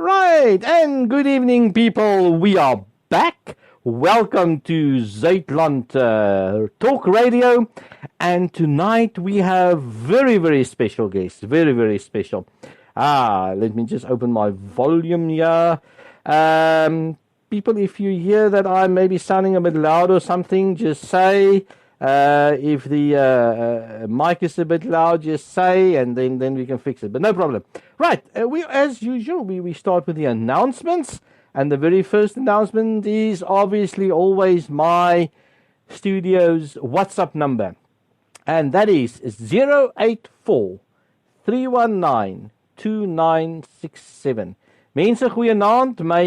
Right, and good evening, people. We are back. Welcome to Zuidland Talk Radio. And tonight we have very, very special guests. Very, very special. Let me just open my volume here. People, if you hear that I may be sounding a bit loud or something, just say. If the mic is a bit loud, just say, and then we can fix it. But no problem. Right, as usual, we start with the announcements. And the very first announcement is obviously always my studio's WhatsApp number. And that is 084 319 2967. Mense, goeienaand. My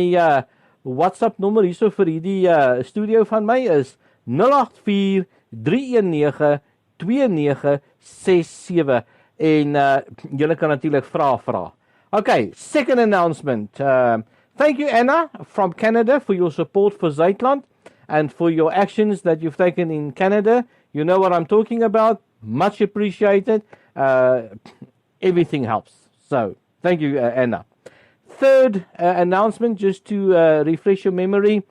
WhatsApp nommer hierso vir hierdie studio van my is 084 319 2967 en julle kan natuurlik vra. Okay, second announcement. Thank you, Anna from Canada, for your support for Zuidland and for your actions that you've taken in Canada. You know what I'm talking about. Much appreciated. Everything helps. So, thank you, Anna. Third announcement, just to refresh your memory.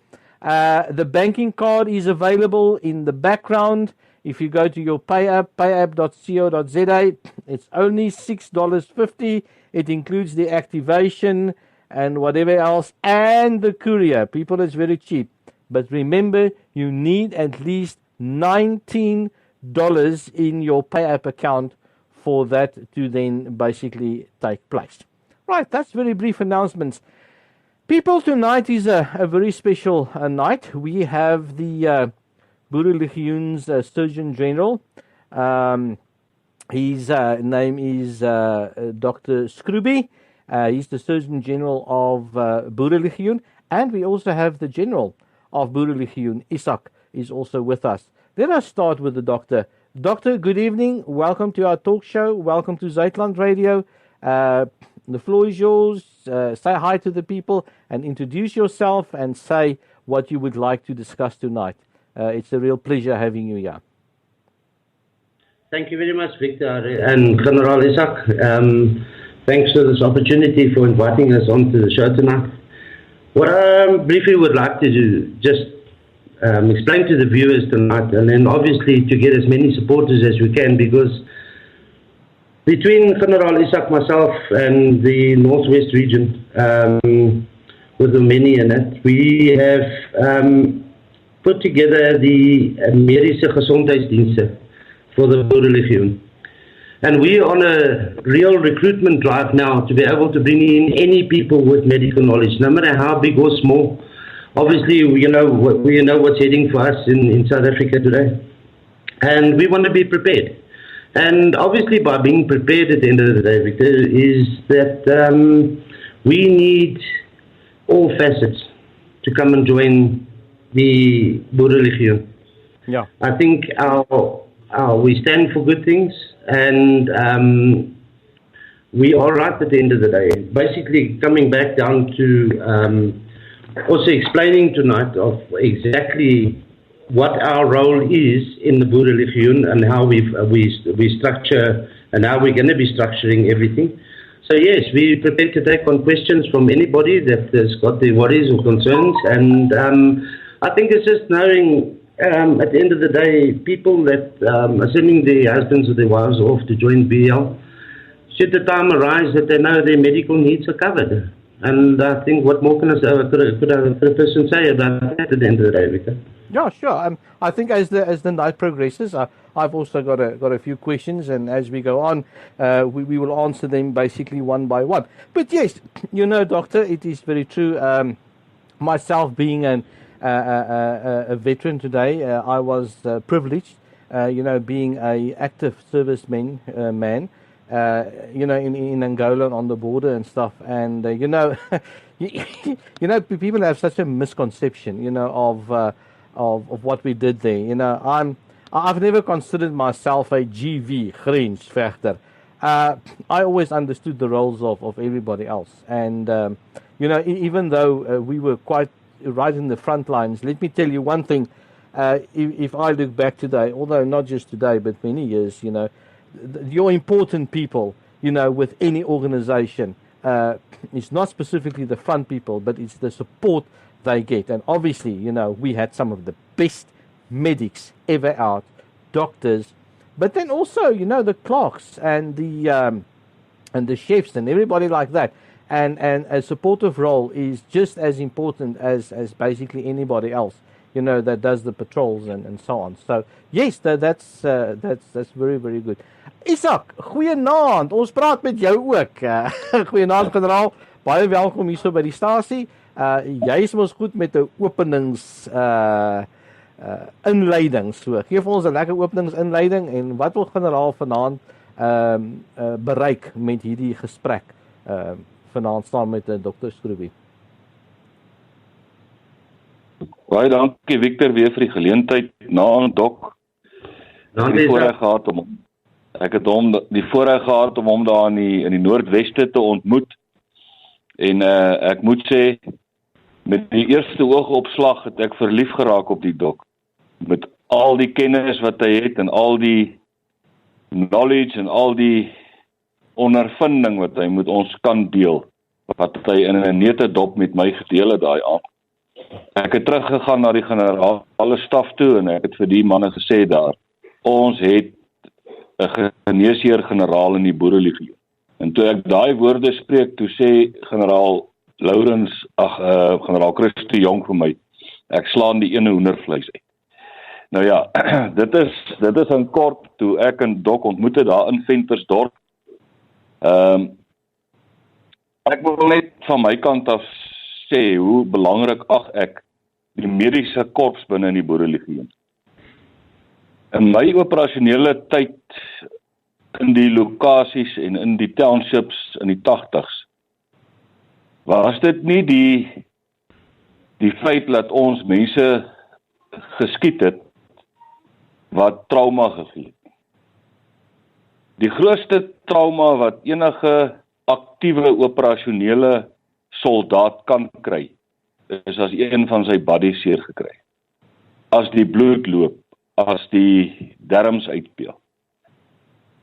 The banking card is available in the background. If you go to your payapp.co.za, it's only $6.50. It includes the activation and whatever else, and the courier. People, it's very cheap. But remember, you need at least $19 in your PayApp account for that to then basically take place. Right, that's very brief announcements. People, tonight is a very special night. We have the Boerelegioen's Surgeon General. His name is Dr. Scrooby. He's the Surgeon General of Boerelegioen. And we also have the General of Boerelegioen, Izak, is also with us. Let us start with the doctor. Doctor, good evening. Welcome to our talk show. Welcome to Zuidland Radio. The floor is yours. Say hi to the people and introduce yourself and say what you would like to discuss tonight. It's a real pleasure having you here. Thank you very much, Victor and Genl Izak. Thanks for this opportunity for inviting us onto the show tonight. What I briefly would like to do, just explain to the viewers tonight, and then obviously to get as many supporters as we can, because between Genl Izak, myself, and the Northwest region, with the many in it, we have put together the medische gezondheidsdiensten for the Boerelegioen. And we are on a real recruitment drive now to be able to bring in any people with medical knowledge, no matter how big or small. Obviously, we know what's heading for us in South Africa today. And we want to be prepared. And obviously, by being prepared at the end of the day, Victor, is that we need all facets to come and join the Boerelegioen. Yeah. I think we stand for good things, and we are right at the end of the day. Basically, coming back down to also explaining tonight of exactly what our role is in the Boerelegioen and how we structure and how we're going to be structuring everything. So yes, we're prepared to take on questions from anybody that has got their worries or concerns, and I think it's just knowing at the end of the day, people that are sending their husbands or their wives off to join BL, should the time arise that they know their medical needs are covered. And I think what more could a person say about that at the end of the day, Victor? Yeah, sure. I think as the night progresses, I've also got a few questions, and as we go on, we will answer them basically one by one. But yes, Doctor, it is very true. Myself being a veteran today, I was privileged, being a active serviceman, in Angola on the border and stuff, and people have such a misconception, of what we did there. I've never considered myself a GV, grensvechter. I always understood the roles of everybody else, and even though we were quite right in the front lines, let me tell you one thing. If I look back today, although not just today, but many years, you're important people, with any organization. it's not specifically the front people, but it's the support they get. And obviously, we had some of the best medics ever out, doctors, but then also, the clerks and the chefs and everybody like that. And a supportive role is just as important as basically anybody else, that does the patrols and so on. So yes, that's very, very good. Isak, goeienaand. Ons praat met jou ook. Goeienaand generaal. Baie welkom hier so by die stasie. Jy is mos goed met 'n openings inleiding. So, gee vir ons 'n lekker openingsinleiding en wat wil generaal vanaand bereik met hierdie gesprek vanaand saam met Dr. Scrooby. Baie dankie Victor weer vir die geleentheid na Dok. Die voorreg gehad om ek het hom die voorreg gehad om hom daar in die Noordweste te ontmoet. En ek moet sê met die eerste oogopslag het ek verlief geraak op die Dok. Met al die kennis wat hy het en al die knowledge en al die ondervinding wat hy met ons kan deel, wat hy in 'n neutedop met my gedeel het daai aand. Ek het teruggegaan na die generale staf toe en ek het vir die manne gesê daar, ons het 'n geneesheer-generaal in die Boerelegioen. En toe ek daai woorde spreek, toe sê generaal generaal Christo Jong vir my, ek slaan die ene hoendervleis uit. Nou ja, dit is in kort toe ek en Dok ontmoet het daar in Ventersdorp. Ek wil net van my kant af sê hoe belangrik ek die mediese korps binne in die Boerelegioen. In my operasionele tyd in die lokasies en in die townships in die 80s, was dit nie die feit dat ons mense geskiet het wat trauma gegee het. Die grootste trauma wat enige aktiewe operasionele soldaat kan kry, is as een van sy buddies seer gekry. As die bloed loop, as die darmes uitpeel.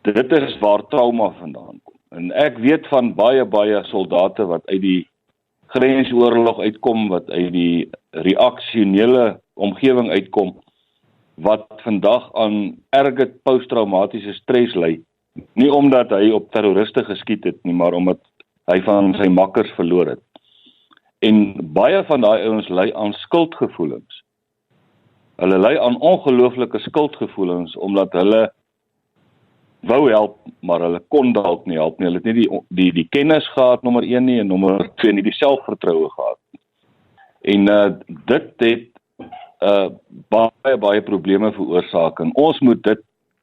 Dit is waar trauma vandaan kom. En ek weet van baie soldate wat uit die grensoorlog uitkom, wat uit die reaksionele omgewing uitkom, wat vandag aan erge posttraumatiese stres ly. Nie omdat hy op terroriste geskiet het nie, maar omdat hy van sy makkers verloor het. En baie van daai ouens ly aan skuldgevoelens. Hulle ly aan ongelooflike skuldgevoelens, omdat hulle wou help, maar hulle kon dalk nie help nie. Hulle het nie die kennis gehad, nommer 1 nie, en nommer 2 nie die selfvertroue gehad. En dit het baie probleme veroorsaak. En ons moet dit,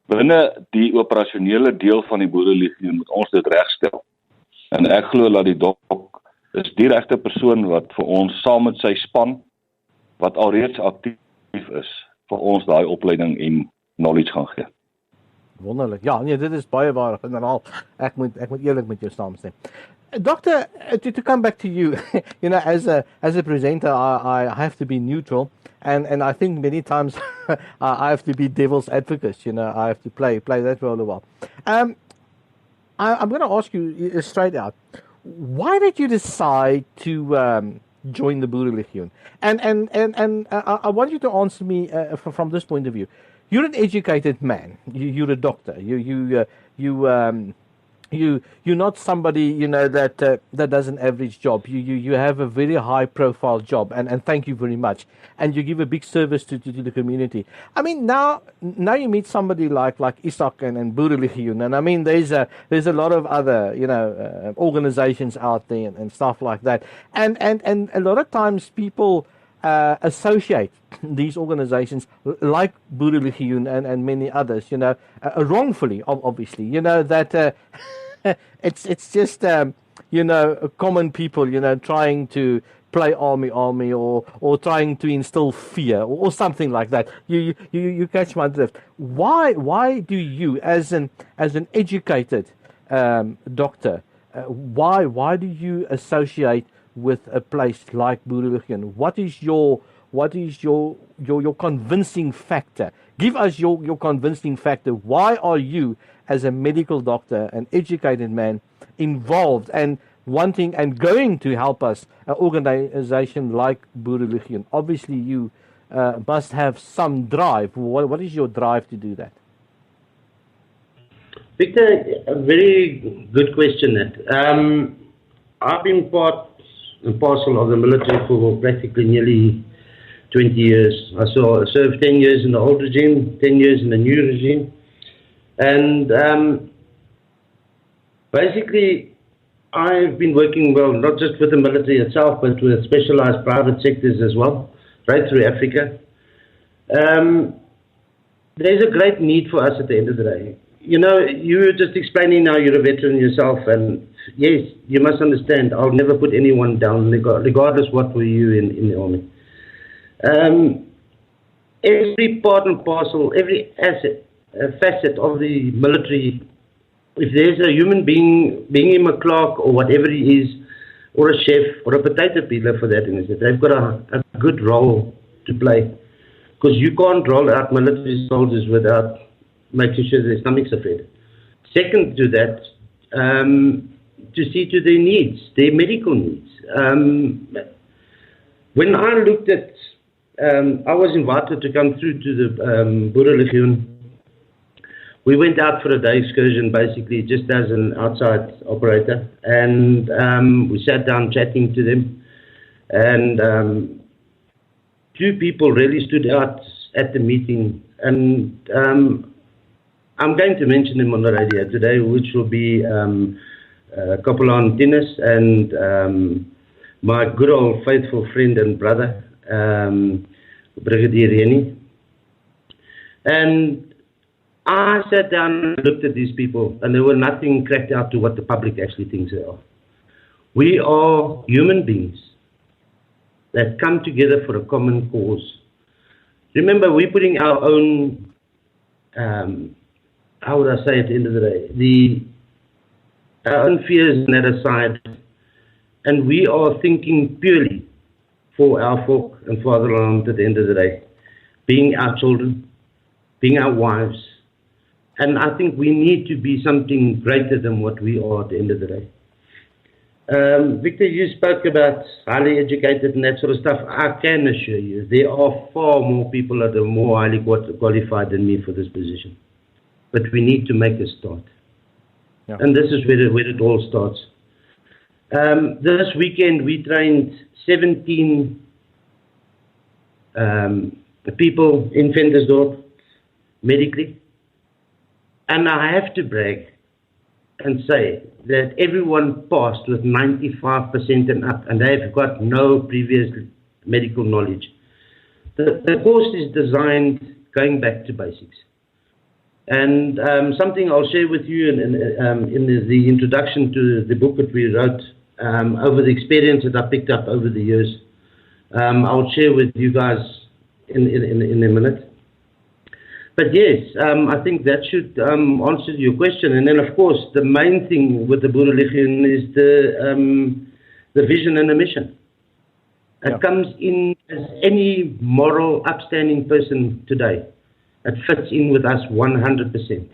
binne die operasionele deel van die Boerelegioen, moet ons dit regstel. En ek glo dat die Dok is die regte persoon wat vir ons, saam met sy span, wat alreeds aktief is, vir ons daai opleiding en knowledge gaan gee. Wonderlik. Ja, nee, dit is baie waar, generaal. Ek moet eerlik met jou saamstem. Doctor, to come back to you, as a presenter, I have to be neutral, and I think many times I have to be devil's advocate. I have to play that role a while. I'm going to ask you straight out, why did you decide to join the Boerelegioen? And I want you to answer me from this point of view. You're an educated man. You're a doctor. You're not somebody that does an average job. You have a very high profile job, and thank you very much. And you give a big service to the community. I mean, now you meet somebody like Izak and Boerelegioen, and I mean there's a lot of other organizations out there and stuff like that. And a lot of times people associate these organizations like Boerelegioen and many others, wrongfully, obviously, that it's just, common people, trying to play army or trying to instill fear or something like that. You catch my drift. Why do you, as an educated doctor, why do you associate with a place like Boerelegioen? What is your convincing factor? Give us your convincing factor. Why are you, as a medical doctor, an educated man, involved? And wanting and going to help us, an organization like Boerelegioen? Obviously, you must have some drive. What is your drive to do that? Victor, a very good question. I've been part and parcel of the military for practically nearly 20 years. I served 10 years in the old regime, 10 years in the new regime. And basically, I've been working, well, not just with the military itself, but with specialized private sectors as well, right through Africa. There's a great need for us at the end of the day. You know, you were just explaining now you're a veteran yourself, and yes, you must understand, I'll never put anyone down, regardless what were you in the army. Every part and parcel, every facet of the military, if there's a human being him a clerk or whatever he is, or a chef, or a potato peeler for that instance, they've got a good role to play. Because you can't roll out military soldiers without making sure their stomachs are fed. Second to that, to see to their needs, their medical needs. When I looked at, I was invited to come through to the Boerelegioen. We went out for a day excursion, basically, just as an outside operator, and we sat down chatting to them, and two people really stood out at the meeting, and I'm going to mention them on the radio today, which will be Kapelaan Tinus and my good old faithful friend and brother, Brigadier Reni. And I sat down and looked at these people, and they were nothing cracked out to what the public actually thinks they are. We are human beings that come together for a common cause. Remember, we're putting our own, how would I say at the end of the day, our own fears on that aside, and we are thinking purely for our folk and fatherland at the end of the day, being our children, being our wives, and I think we need to be something greater than what we are at the end of the day. Victor, you spoke about highly educated and that sort of stuff. I can assure you, there are far more people that are more highly qualified than me for this position. But we need to make a start. Yeah. And this is where it all starts. This weekend, we trained 17 people in Ventersdorp medically. And I have to brag and say that everyone passed with 95% and up, and they've got no previous medical knowledge. The course is designed going back to basics. And something I'll share with you in the introduction to the book that we wrote over the experience that I picked up over the years. I'll share with you guys in a minute. But yes, I think that should answer your question. And then, of course, the main thing with the Boerelegioen is the vision and the mission. It comes in as any moral, upstanding person today. It fits in with us 100%.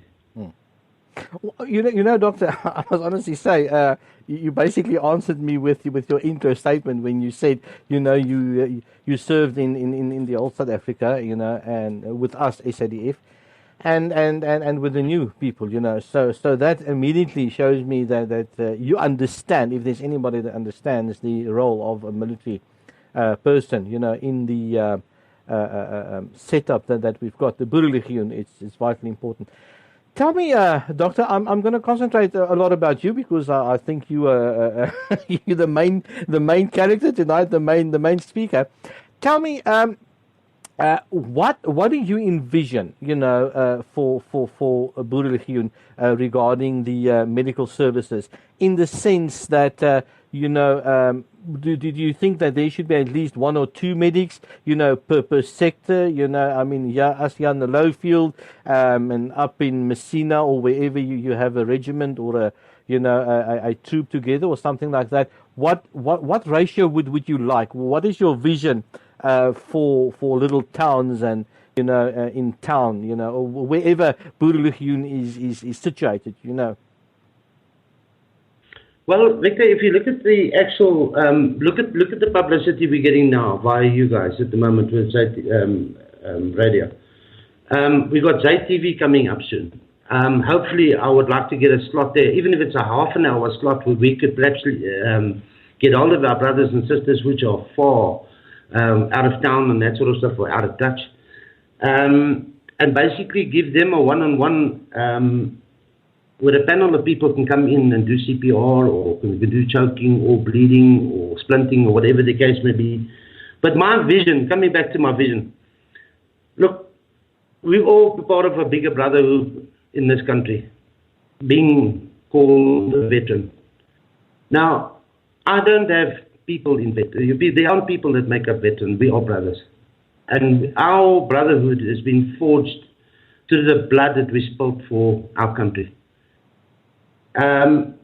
You know, Doctor, I must honestly say, you basically answered me with your intro statement when you said, you know, you served in the old South Africa, you know, and with us SADF, and with the new people, you know. So that immediately shows me that you understand, if there's anybody that understands the role of a military person, you know, in the setup that we've got. The Boerelegioen is vitally important. Tell me, Doctor, I'm going to concentrate a lot about you because I think you are you're the main character tonight, the main speaker. Tell me, what do you envision, you know, for Boerelegioen regarding the medical services, in the sense that you know, do you think that there should be at least one or two medics, you know, per sector? You know, I mean, us here in the Lowfield, and up in Messina or wherever you have a regiment or a troop together or something like that. What ratio would you like? What is your vision for little towns and, you know, in town, you know, or wherever Boerelegioen is situated, you know? Well, Victor, if you look at the actual, look at the publicity we're getting now via you guys at the moment with radio. We've got TV coming up soon. Hopefully, I would like to get a slot there, even if it's a half an hour slot where we could perhaps get all of our brothers and sisters which are far out of town and that sort of stuff, or out of touch, and basically give them a one-on-one where a panel of people can come in and do CPR, or can do choking or bleeding or splinting or whatever the case may be. But my vision, coming back to my vision, look, we're all part of a bigger brotherhood in this country, being called a veteran. Now, I don't have people in veteran. There aren't people that make up veteran. We are brothers. And our brotherhood has been forged through the blood that we spilled for our country.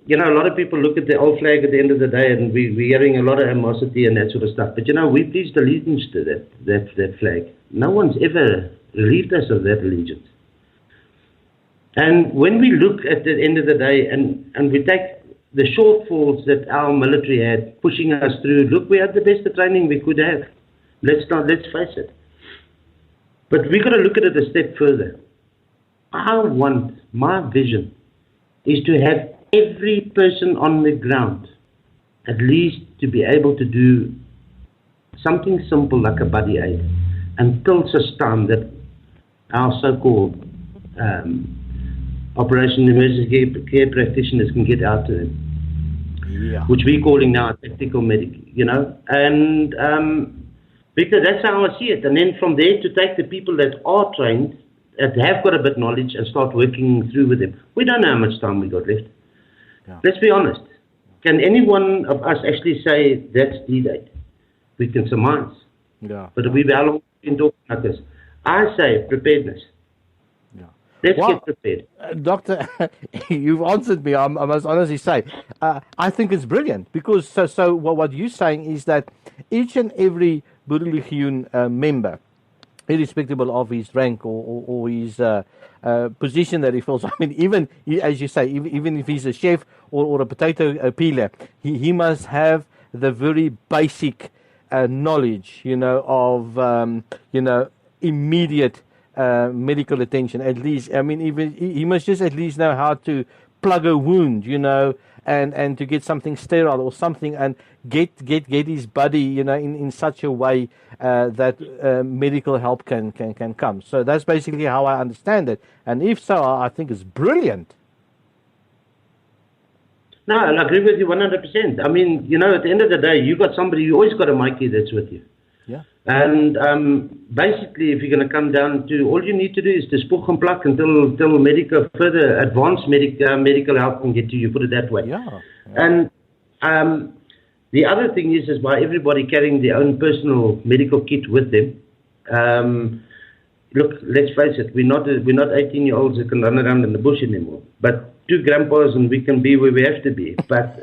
You know, a lot of people look at the old flag at the end of the day, and we're hearing a lot of animosity and that sort of stuff. But, you know, we pledged allegiance to that flag. No one's ever relieved us of that allegiance. And when we look at the end of the day and we take the shortfalls that our military had pushing us through, look, we had the best of training we could have. Let's face it. But we've got to look at it a step further. My vision is to have every person on the ground at least to be able to do something simple like a buddy aid until such time that our so-called Operation Emergency Care practitioners can get out to them, which we're calling now a tactical medic, you know. And because that's how I see it. And then from there to take the people that are trained, that have got a bit of knowledge, and start working through with them. We don't know how much time we got left. Yeah. Let's be honest. Can any one of us actually say that's the date? We can surmise. Yeah. But we've how long been talking about this? I say preparedness. Yeah. Let's get prepared. Doctor, you've answered me. I must honestly say, I think it's brilliant, because so what you're saying is that each and every Boerelegioen member, irrespective of his rank or his position that he fills. I mean, even, as you say, even if he's a chef or a potato peeler, he must have the very basic knowledge, you know, of, immediate medical attention, at least. I mean, even he must just at least know how to plug a wound, you know, and to get something sterile or something, and get his body, you know, in such a way that medical help can come. So that's basically how I understand it. And if so, I think it's brilliant. No, I agree with you 100%. I mean, you know, at the end of the day, you always got a Mikey that's with you. Yeah. And basically, if you're going to come down to, all you need to do is to spook and pluck until further advanced medical help can get to you, put it that way. Yeah. And the other thing is by everybody carrying their own personal medical kit with them. Look, let's face it, we're not 18-year-olds that can run around in the bush anymore. But two grandpas and we can be where we have to be. But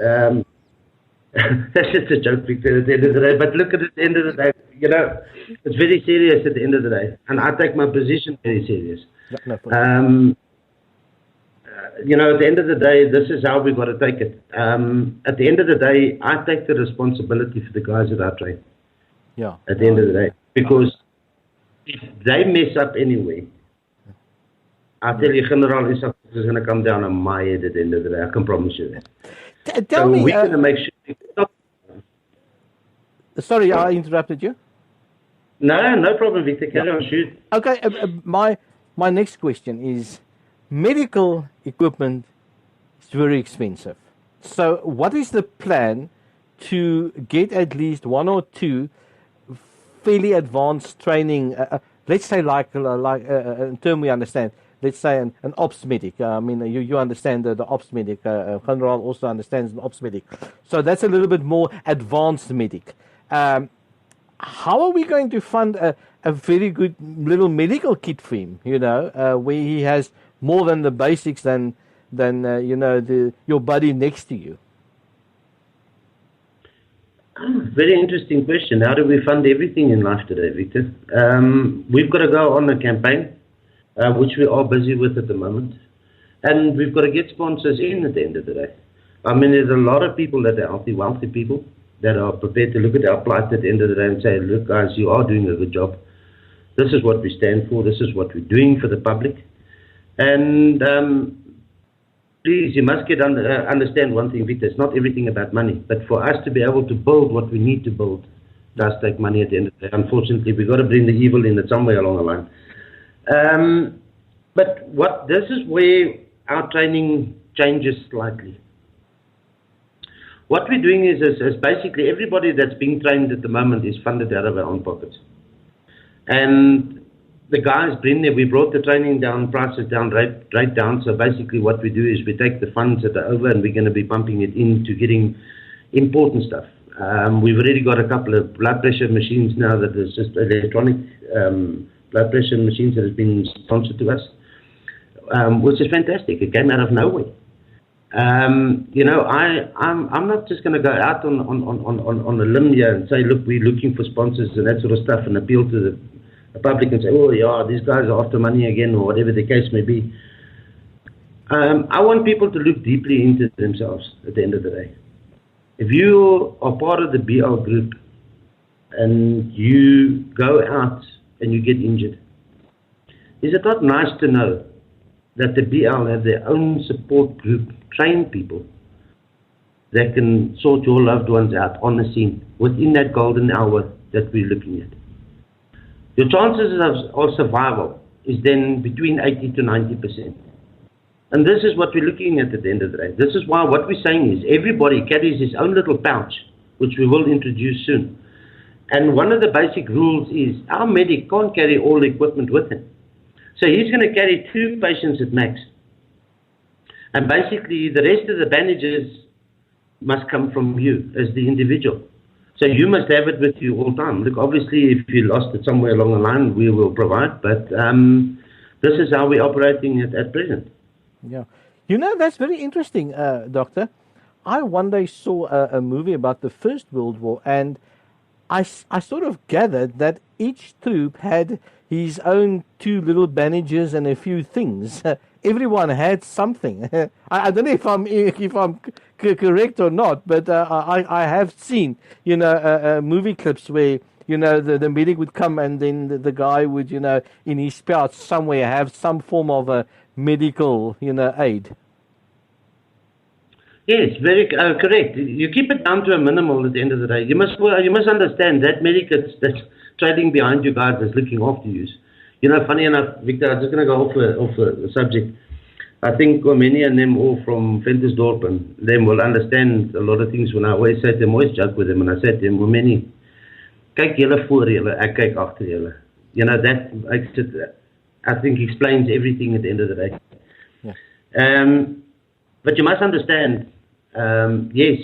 that's just a joke, Victor, at the end of the day. But look, at the end of the day, you know, it's very serious at the end of the day. And I take my position very serious. You know, at the end of the day, this is how we've got to take it. At the end of the day, I take the responsibility for the guys that I train. Yeah. At the end of the day. Because if they mess up anyway, I tell you, Genl Izak is going to come down on my head at the end of the day. I can promise you that. Tell me. We're going to make sure. Sorry, I interrupted you. No problem, Victor. Carry on, shoot. Okay, my next question is, medical equipment is very expensive. So what is the plan to get at least one or two fairly advanced training, let's say like a term we understand, let's say an ops medic. I mean, you understand the ops medic. Genl also understands an ops medic. So that's a little bit more advanced medic. How are we going to fund a very good little medical kit for him, you know, where he has more than the basics than you know, your buddy next to you? Very interesting question. How do we fund everything in life today, Victor? We've got to go on a campaign, which we are busy with at the moment. And we've got to get sponsors in at the end of the day. I mean, there's a lot of people that are healthy, wealthy people that are prepared to look at our plight at the end of the day and say, look, guys, you are doing a good job. This is what we stand for. This is what we're doing for the public. And please, you must understand one thing, Victor. It's not everything about money. But for us to be able to build what we need to build does take money at the end of the day. Unfortunately, we've got to bring the evil in it somewhere along the line. But this is where our training changes slightly. What we're doing is basically everybody that's being trained at the moment is funded out of our own pockets. And the guys bring there, we brought the training down, prices down, rate down. So basically what we do is we take the funds that are over and we're going to be pumping it into getting important stuff. We've already got a couple of blood pressure machines now that is just electronic blood pressure machines that has been sponsored to us, which is fantastic. It came out of nowhere. You know, I'm not just going to go out on a limb here and say, look, we're looking for sponsors and that sort of stuff and appeal to the public and say, oh yeah, these guys are after money again or whatever the case may be. I want people to look deeply into themselves at the end of the day. If you are part of the BL group and you go out and you get injured, is it not nice to know that the BL have their own support group, trained people that can sort your loved ones out on the scene within that golden hour that we're looking at? Your chances of survival is then between 80 to 90%. And this is what we're looking at the end of the day. This is why what we're saying is everybody carries his own little pouch, which we will introduce soon. And one of the basic rules is our medic can't carry all the equipment with him. So he's going to carry 2 patients at max. And basically the rest of the bandages must come from you as the individual. So you must have it with you all the time. Look, obviously if you lost it somewhere along the line, we will provide. But this is how we're operating at present. Yeah. You know, that's very interesting, Doctor. I one day saw a movie about the First World War, and I sort of gathered that each troop had his own 2 little bandages and a few things. Everyone had something. I don't know if I'm correct or not, but I have seen, you know, movie clips where, you know, the medic would come and then the guy would, you know, in his pouch somewhere have some form of a medical, you know, aid. Yes, very correct. You keep it down to a minimal at the end of the day. You must understand that medic that's trading behind you guys is looking after you. You know, funny enough, Victor, I'm just going to go off the subject. I think many of them all from Ventersdorp and them will understand a lot of things when I always say to them, always joke with them, and I said to them, well, many, kyk julle voor julle, ek kyk agter julle. You know, that I think explains everything at the end of the day. Yeah. But you must understand, yes,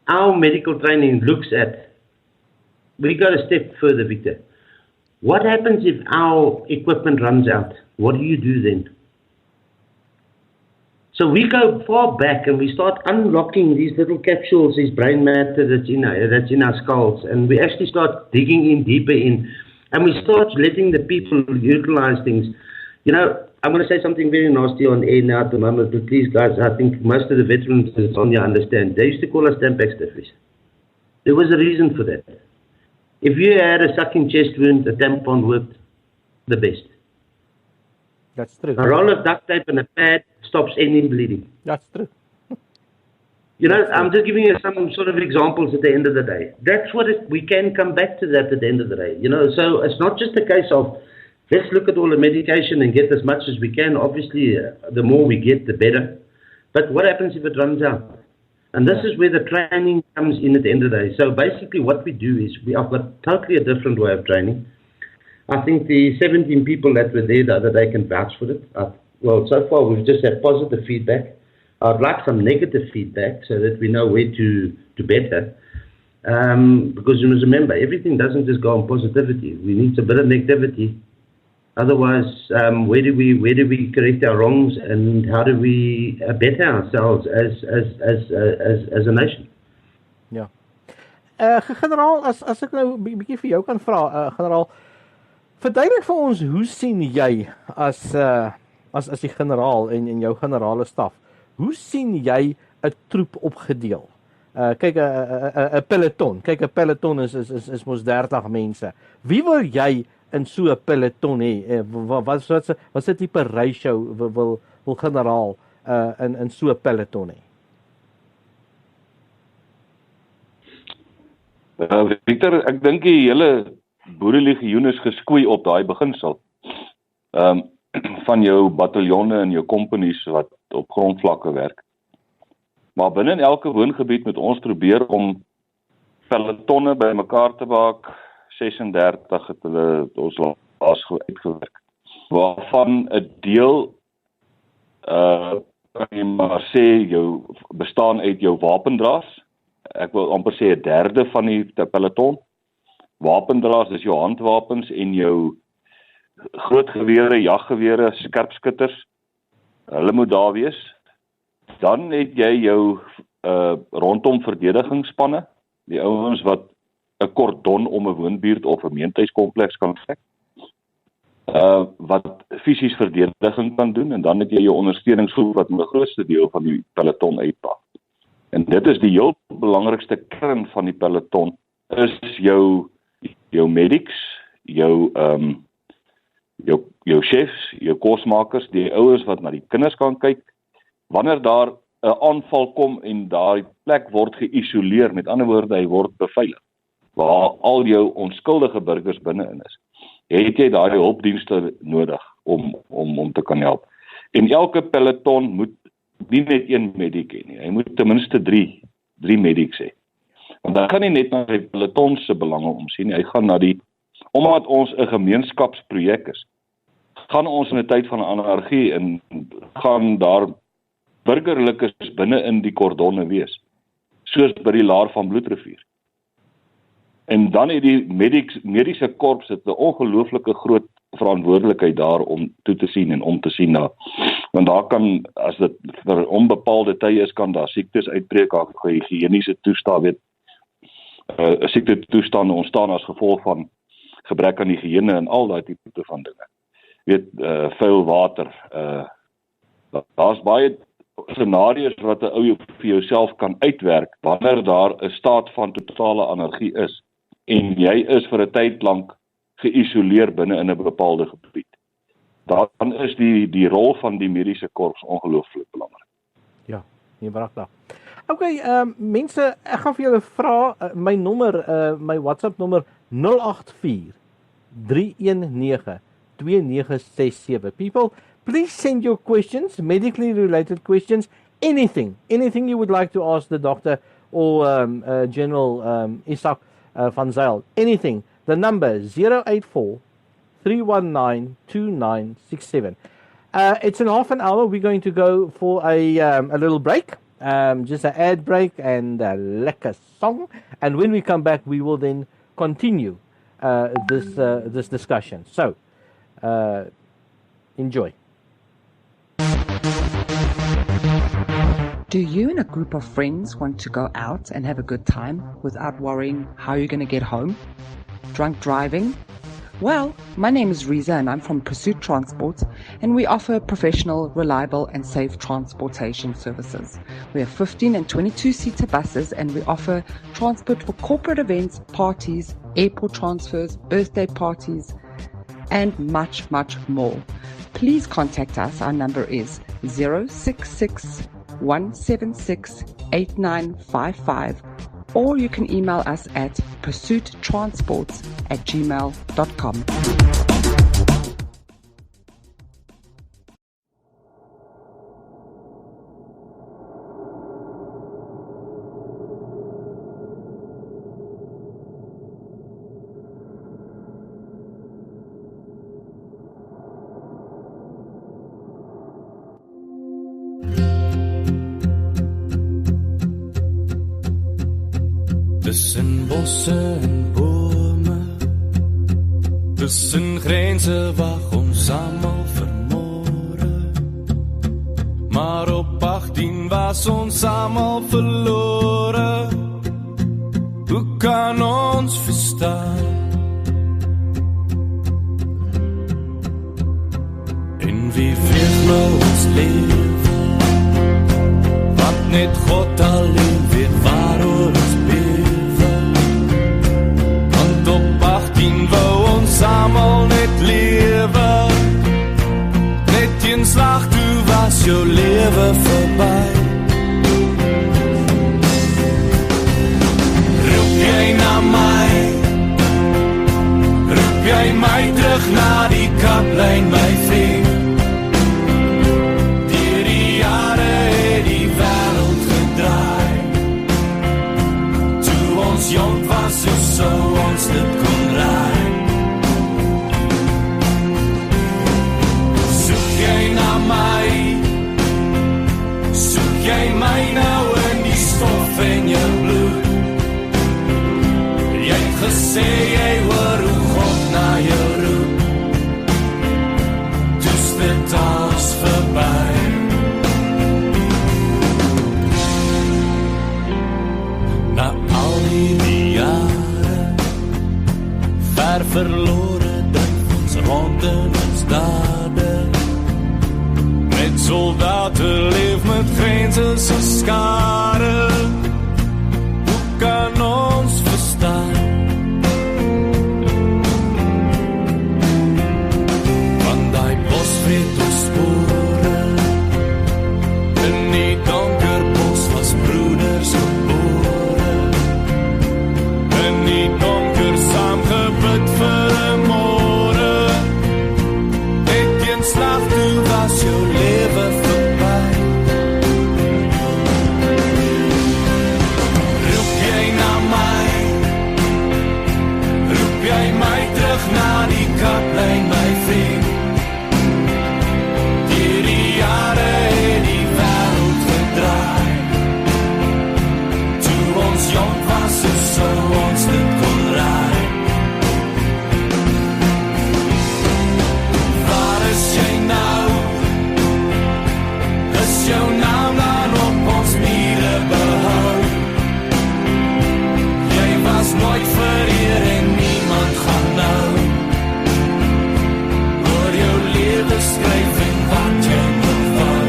our medical training looks at, we go a step further, Victor. What happens if our equipment runs out? What do you do then? So we go far back and we start unlocking these little capsules, this brain matter that's in our skulls, and we actually start digging in deeper in, and we start letting the people utilize things. You know, I'm going to say something very nasty on air now at the moment, but please, guys, I think most of the veterans that's on here understand. They used to call us Tampax stiffers. There was a reason for that. If you had a sucking chest wound, a tampon worked the best. That's true. A roll of duct tape and a pad stops any bleeding. That's true. You know, I'm just giving you some sort of examples at the end of the day. That's what we can come back to that at the end of the day. You know, so it's not just a case of let's look at all the medication and get as much as we can. Obviously, the more we get, the better. But what happens if it runs out? And this is where the training comes in at the end of the day. So basically what we do is I've got totally a different way of training. I think the 17 people that were there the other day can vouch for it. Well, so far we've just had positive feedback. I'd like some negative feedback so that we know where to better. Because you must remember, everything doesn't just go on positivity. We need a bit of negativity. Otherwise, where do we correct our wrongs, and how do we better ourselves as a nation? Ja. Generaal, as ek nou 'n bietjie vir jou kan vra, generaal, verduidelik vir ons, hoe sien jy as die generaal en jou generale staf, hoe sien jy 'n troep opgedeel? Kyk, 'n peloton. Kyk, 'n peloton is mos 30 mense. Wie wil jy in so 'n peloton hê? Wat se tipe ratio wil generaal in so 'n peloton hê? Victor, ek dink die hele Boerelegioen is geskoei op daai beginsel. Van jou bataljonne en jou kompanies wat op grondvlakke werk. Maar binne in elke woongebied moet ons probeer om pelotonne by mekaar te maak. 36 het hulle ons laas uitgewerk. Waarvan 'n deel kan jy maar sê jou bestaan uit jou wapendraers. Ek wil amper sê 1/3 van die peloton. Wapendraers is jou handwapens en jou groot gewere, jaggewere, skerpskutters. Hulle moet daar wees. Dan het jy jou rondom verdedigingsspanne, die ouens wat 'n kordon om 'n woonbuurt of 'n meentuiskompleks kan trek. Wat fisies verdediging kan doen, en dan het jy jou ondersteuningsgroep wat 'n grootste deel van die peloton uitpak. En dit is die heel belangrikste kern van die peloton, is jou medics, jou chefs, jou kosmakers, die ouers wat na die kinders kan kyk. Wanneer daar 'n aanval kom en daai plek word geïsoleer, met ander woorde, hy word beveilig, waar al jou onskuldige burgers binne-in is, het jy daai hulpdienste nodig om te kan help. En elke peloton moet nie net een medic hê nie, hy moet ten minste drie medics hê. Want dan kan hy net na die peloton se belange omsien, hy gaan na omdat ons 'n gemeenskapsprojek is, gaan ons in 'n tyd van anargie en gaan daar burgerlikes binne in die kordonne wees, soos by die laar van Bloedrivier. En dan het die mediese korps het 'n ongelooflike groot verantwoordelikheid daar om toe te sien en om te sien na. Want daar kan, as dit vir onbepaalde tye is, kan daar siektes uitbreek, higiëniese toestande, siektetoestande ontstaan as gevolg van gebrek aan higiëne en al daai tipe van dinge. Vuil water. Daar's baie scenario's wat 'n ou vir jouself kan uitwerk wanneer daar 'n staat van totale anargie is en jy is vir 'n tyd lank geïsoleer binne in 'n bepaalde gebied. Dan is die rol van die mediese korps ongelooflik belangrik. Ja, nie pragtig. Okay, mense, ek gaan vir julle vra, my nommer, my WhatsApp nommer 084 319 2967. People, please send your questions, medically related questions, anything you would like to ask the doctor or Genl Izak van Zyl, anything. The number 084 319 2967. It's in half an hour. We're going to go for a little break, just an ad break and a lekker song. And when we come back, we will then continue this discussion. So, enjoy. Do you and a group of friends want to go out and have a good time without worrying how you're going to get home? Drunk driving? Well, my name is Riza and I'm from Pursuit Transport, and we offer professional, reliable and safe transportation services. We have 15 and 22-seater buses, and we offer transport for corporate events, parties, airport transfers, birthday parties and much, much more. Please contact us. Our number is 066 176 8955, or you can email us at pursuittransports@gmail.com. Tussen bosse en bome, tussen grense wag ons almal vermore. Maar op 18 was ons almal verlore. Hoe kan ons verstaan? En wie veeg nou ons lewe? net God alleen weet waaroor ons bewe. Want op 18 wou ons almal net lewe. Net een slag toe was jou lewe verby. Roep jy na my, roep jy my terug na die kaplyn, my vriend. Deur die jare het die wêreld gedraai. Toe ons jong was, so sou ons dit kon raai. Soek jy na my, soek jy my nou in die stof en jou bloed. Jy het gesê jy hoor hoe God na jou roep. Toes dit alles verby. Na al die jare ver verlore dryf ons rond in ons dade. Met soldate leef met grense se skare. Hoe kan ons verstaan? Van daai bosvreet ons spore. In die donker bos was broeders gebore. In die donker saam gebid vir 'n môre. Net een slag toe was jou lewe verby. Roep jy na my, roep jy my terug na die kaplyn, my vriend. Deur die jare het die wêreld gedraai. Toe ons jong was, so sou ons dit kon raai. Waar is jy nou? Is jou naam dan op ons mure behou? Jy was nooit vereer en niemand gaan nou oor jou lewe skryf en wat jy moet wou.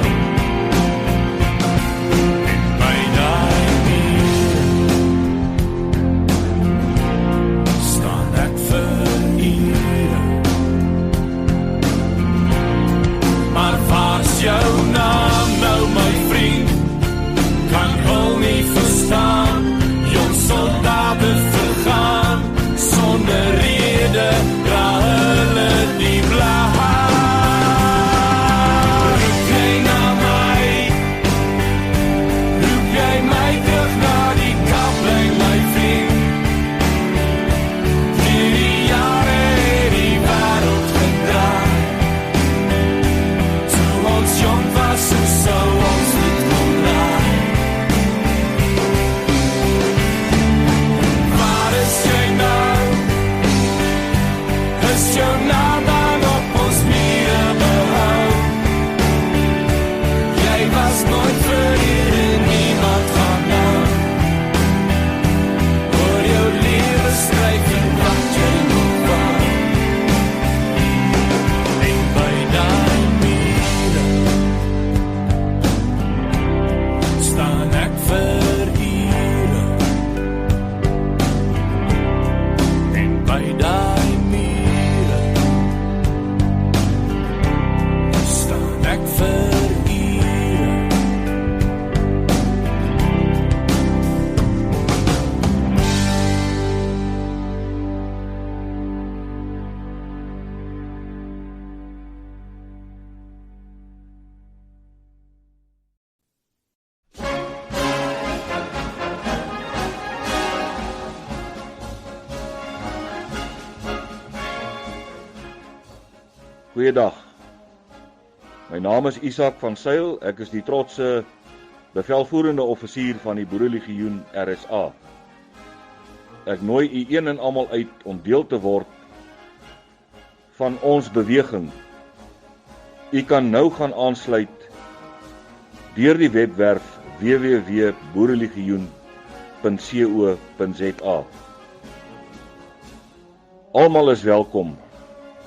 En by daai mure staan ek vir ure. Maar waar's jou naam nou, my vriend? Kan hul nie verstaan. Jong soldate vergaan sonder rede, dra hulle die blaar. Roep jy na my, roep jy my terug na die kaplyn, my vriend. Deur die jare het die wêreld gedraai. Toe ons jong was, so sou ons dit kon raai. Waar is jy nou? Is jou naam dan op ons mure behou? Jy was nooit vereer en niemand gaan nou oor jou lewe skryf en wat jy moet wou. En by daai mure staan ek vir ure. En by daai mure staan ek vir ure. Goeiedag. My naam is Izak van Sail. Ek is die trotse bevelvoerende offisier van die Boerelegioen RSA. Ek nooi u een en almal uit om deel te word van ons beweging. U kan nou gaan aansluit deur die webwerf www.boerelegioen.co.za. Almal is welkom.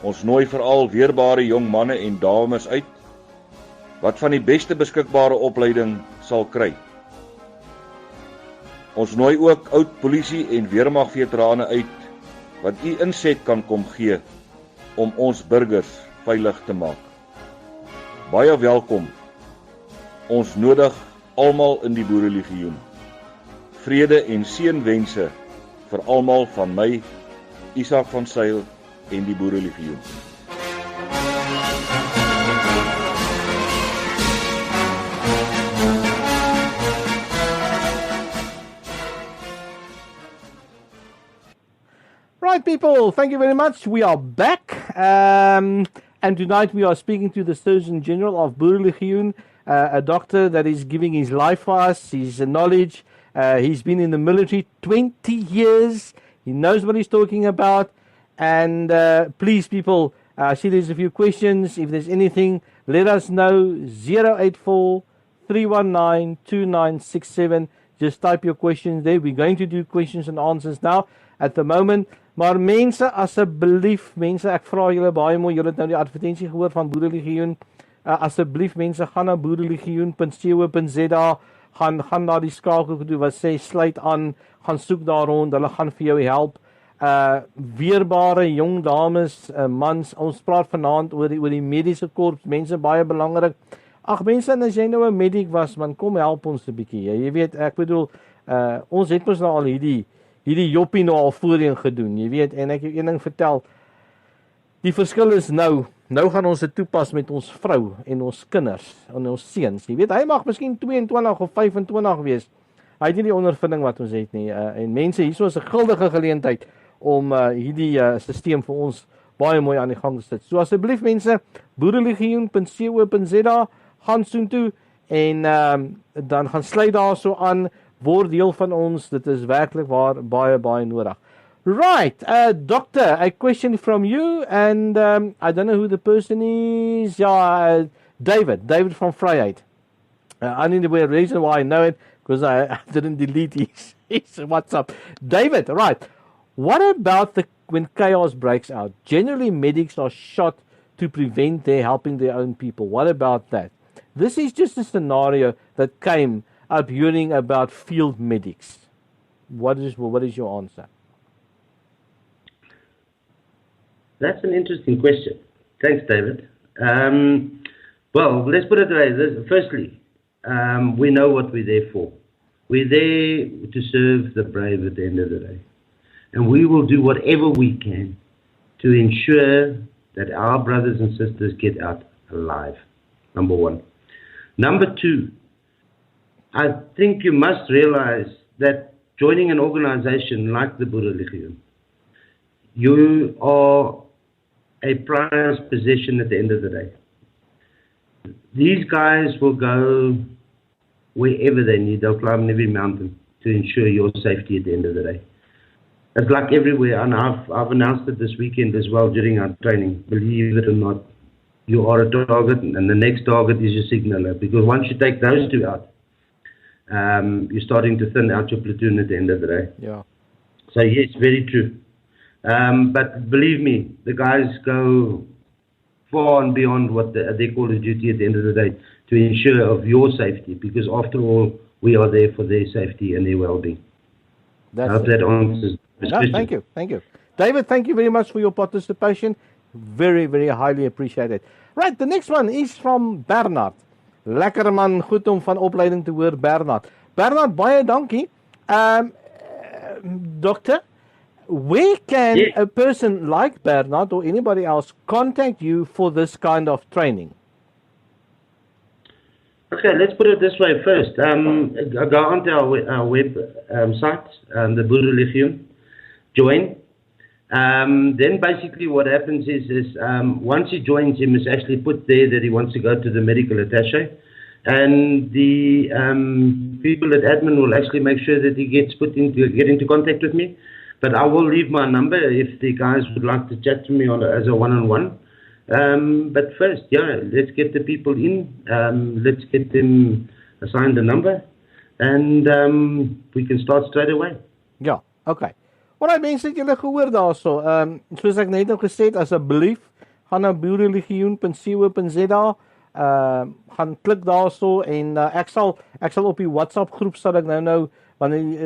Ons nooi veral weerbare jong manne en dames uit wat van die beste beskikbare opleiding sal kry. Ons nooi ook oud polisie en weermagveterane uit wat u inset kan kom gee om ons burgers veilig te maak. Baie welkom. Ons nodig almal in die Boerelegioen. Vrede en seënwense vir almal van my, Izak van Sail en die Boerelegioen. Right, people, thank you very much. We are back. And tonight we are speaking to the Surgeon General of Boerelegioen, a doctor that is giving his life for us, his knowledge. He's been in the military 20 years. He knows what he's talking about. And please, people, I see there's a few questions. If there's anything, let us know. 084 319 2967. Just type your questions there. We're going to do questions and answers now at the moment. Maar mense, asseblief, mense, ek vra julle baie mooi, julle het nou die advertensie gehoor van Boerelegioen. Asseblief mense, gaan na boerelegioen.co.za, gaan na die skakel toe wat sê sluit aan, gaan soek daar rond, hulle gaan vir jou help. Weerbare jong dames, mans, ons praat vanaand oor die mediese korps, mense baie belangrik. Ag mense, en as jy nou 'n medic was, man, kom help ons 'n bietjie. Jy weet, ek bedoel, ons het mos nou al hierdie joppie nou al voorheen gedoen, jy weet, en ek het een ding vertel, die verskil is nou gaan ons dit toepas met ons vrou en ons kinders en ons seuns, jy weet, hy mag miskien 22 of 25 wees, hy het nie die ondervinding wat ons het nie, en mense, hier is 'n guldige geleentheid om hierdie stelsel vir ons baie mooi aan die gang te sit. So asseblief mense, boerelegioen.co.za, gaan soontoe en dan gaan sluit daar so aan, word deel van ons, dit is werklik waar baie nodig. Right, doctor, a question from you, and I don't know who the person is. Yeah, David from Vryheid. I need the reason why I know it, because I didn't delete his WhatsApp. David, right, what about when chaos breaks out? Generally, medics are shot to prevent their helping their own people. What about that? This is just a scenario that came up hearing about field medics. What is your answer? That's an interesting question. Thanks, David. Well, let's put it this way. Firstly, we know what we're there for. We're there to serve the brave at the end of the day. And we will do whatever we can to ensure that our brothers and sisters get out alive, number one. Number two, I think you must realize that joining an organization like the Boerelegioen, you are a prized possession at the end of the day. These guys will go wherever they need. They'll climb every mountain to ensure your safety at the end of the day. It's like everywhere, and I've announced it this weekend as well during our training. Believe it or not, you are a target, and the next target is your signaler. Because once you take those two out, you're starting to thin out your platoon at the end of the day. Yeah. So yes, very true. But believe me, the guys go far and beyond what they call a duty at the end of the day to ensure of your safety, because after all, we are there for their safety and their well-being. I hope that answers the question. Thank you. David, thank you very much for your participation. Very, very highly appreciated. Right, the next one is from Bernard. Lekker man, goed om van opleiding te hoor, Bernard. Bernard, baie dankie. Doctor, where can a person like Bernard or anybody else contact you for this kind of training? Okay, let's put it this way first. Go onto our web site, the Boerelegioen, join. Then basically what happens is once he joins, he must actually put there that he wants to go to the medical attaché, and the people at admin will actually make sure that he gets get into contact with me. But I will leave my number if the guys would like to chat to me as a one-on-one. But first, let's get the people in. Let's get them assigned a number, and we can start straight away. Ja, okay. Alright mense, het julle gehoor daarso. Soos ek net nou gesê het, asseblief gaan na boerelegioen.co.za, gaan klik daarso en ek sal op die WhatsApp groep sal ek nou wanneer die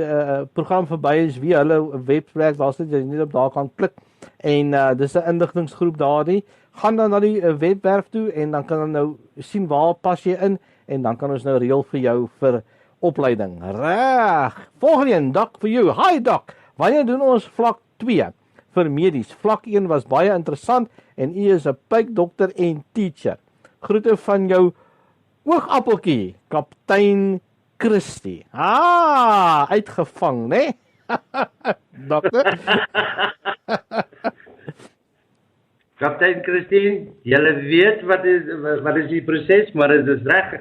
program verby is, wie hulle webwerf daar sit, jy net op daar kan klik en dis 'n inligtingsgroep daardie. Gaan dan na die webwerf toe en dan kan ons nou sien waar pas jy in en dan kan ons nou reël vir jou vir opleiding. Reg. Volgende een, Doc vir jou. Hi Doc. Wanneer doen ons vlak 2 vir medies? Vlak 1 was baie interessant en u is 'n pypdokter en teacher. Groete van jou oogappeltjie, kaptein Christie. Uitgevang, né? Dokter. Kaptein Christine, julle weet wat is die proses, maar dit is reg.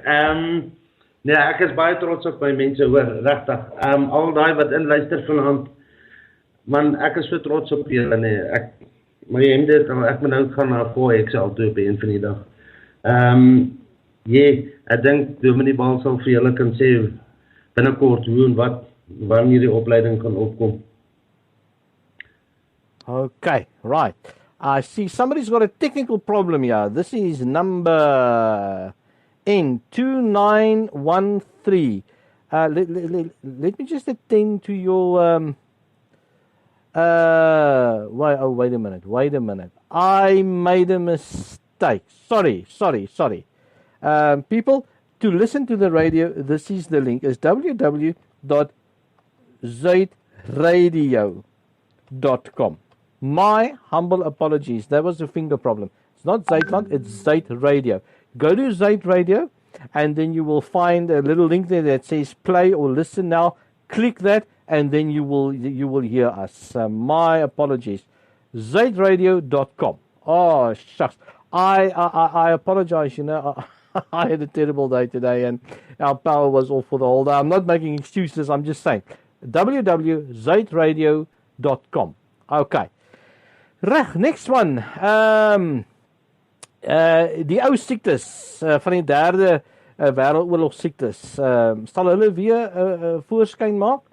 Nee, ek is baie trots op my mense hoor, regtig. Al daai wat inluister vanaand, man, ek is so trots op julle, nee. Maar jy dit, ek moet nou gaan na Fooi, ek sal toe op een van die dag. Ek dink Dominee Bal sal vir julle kan sê binnekort hoe en wat, wanneer die opleiding kan opkom. Okay, right. I see somebody's got a technical problem here. This is number N2913. Let me just attend to your wait a minute. I made a mistake. Sorry. People, to listen to the radio, this is the link. It's www.zuidradio.com. My humble apologies. That was a finger problem. It's not Zuidland, it's Zuid Radio. Go to Zuid Radio, and then you will find a little link there that says play or listen now. Click that, and then you will hear us. My apologies. Zuidradio.com. Oh, shucks. I apologize, you know. I had a terrible day today, and our power was off for the whole day. I'm not making excuses, I'm just saying. www.zuidradio.com. Okay. Reg, next one. Die ou siektes van die derde wêreldoorlog siektes, sal hulle weer voorskyn maak?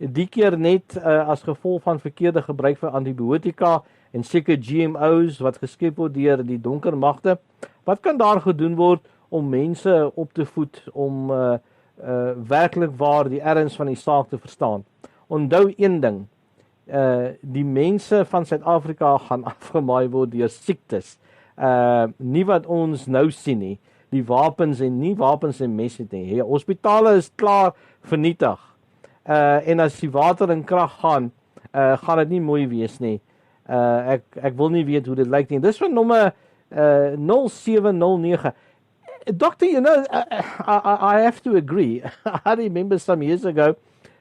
Die keer net as gevolg van verkeerde gebruik van antibiotika en seker GMO's wat geskep word deur die donker magte. Wat kan daar gedoen word om mense op te voed om werklik waar die erns van die saak te verstaan? Onthou een ding. Die mense van Suid-Afrika gaan afgemaai word deur siektes. Nie wat ons nou sien nie. Die wapens en messe nie. Hospitale is klaar vernietig. En as die water in krag gaan dit nie mooi wees nie. Ek wil nie weet hoe dit lyk nie. Dis van nommer 0709. Doctor, you know, I have to agree. I remember some years ago,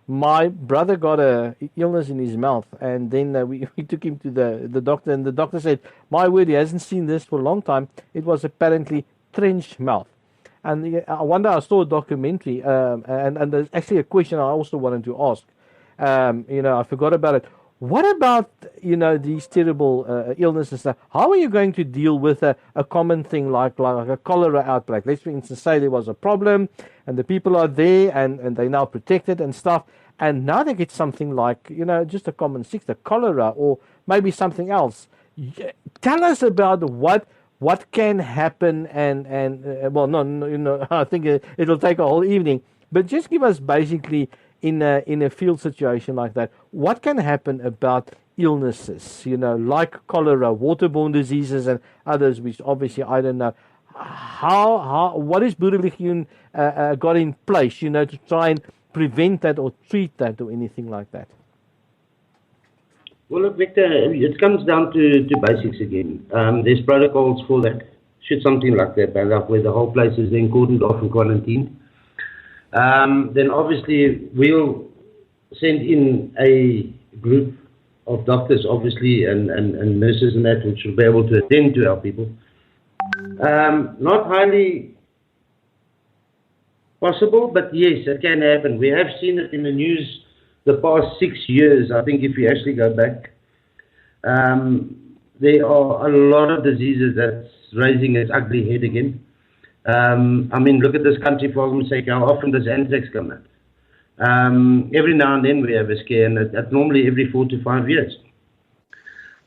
my brother got a illness in his mouth, and then we took him to the doctor, and the doctor said, my word, he hasn't seen this for a long time. It was apparently trench mouth. And one day I saw a documentary, and there's actually a question I also wanted to ask. I forgot about it. What about, these terrible illnesses? How are you going to deal with a common thing like a cholera outbreak? Let's, for instance, say there was a problem and the people are there and they're now protected and stuff. And now they get something like, just a common sickness, the cholera, or maybe something else. Tell us about what can happen and I think it'll take a whole evening. But just give us basically in a field situation like that, what can happen about illnesses, like cholera, waterborne diseases and others, which obviously I don't know. What is Boerelegioen got in place, to try and prevent that or treat that or anything like that? Well, look, Victor, it comes down to basics again. There's protocols for that. Should something like that bang up where the whole place is then cordoned off and quarantined, then obviously we'll send in a group of doctors, obviously, and nurses and that, which will be able to attend to our people. Not highly possible, but yes, it can happen. We have seen it in the news the past 6 years. I think if you actually go back, there are a lot of diseases that's raising its ugly head again. Look at this country, for argument's sake, how often does anthrax come out? Every now and then we have a scare, and that's normally every 4 to 5 years.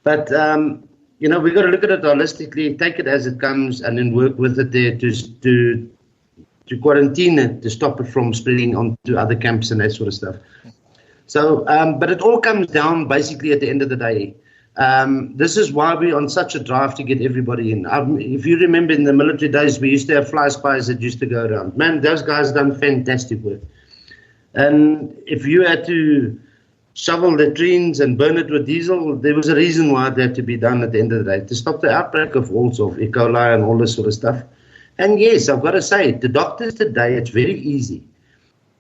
But, we've got to look at it holistically, take it as it comes, and then work with it there to quarantine it, to stop it from spreading onto other camps and that sort of stuff. So, but it all comes down basically at the end of the day. This is why we're on such a drive to get everybody in. If you remember in the military days, we used to have fly spies that used to go around. Man, those guys done fantastic work. And if you had to shovel latrines and burn it with diesel, there was a reason why it had to be done at the end of the day, to stop the outbreak of all sorts of E. coli and all this sort of stuff. And yes, I've got to say, the doctors today, it's very easy.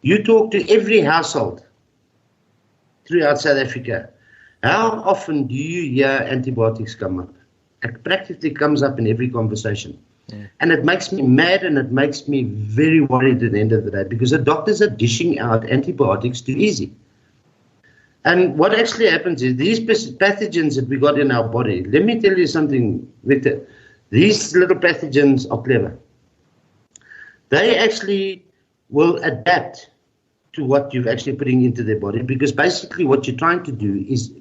You talk to every household throughout South Africa. How often do you hear antibiotics come up? It practically comes up in every conversation. Yeah. And it makes me mad, and it makes me very worried at the end of the day, because the doctors are dishing out antibiotics too easy. And what actually happens is these pathogens that we got in our body, let me tell you something, Victor. These little pathogens are clever. They actually will adapt to what you're actually putting into their body, because basically what you're trying to do is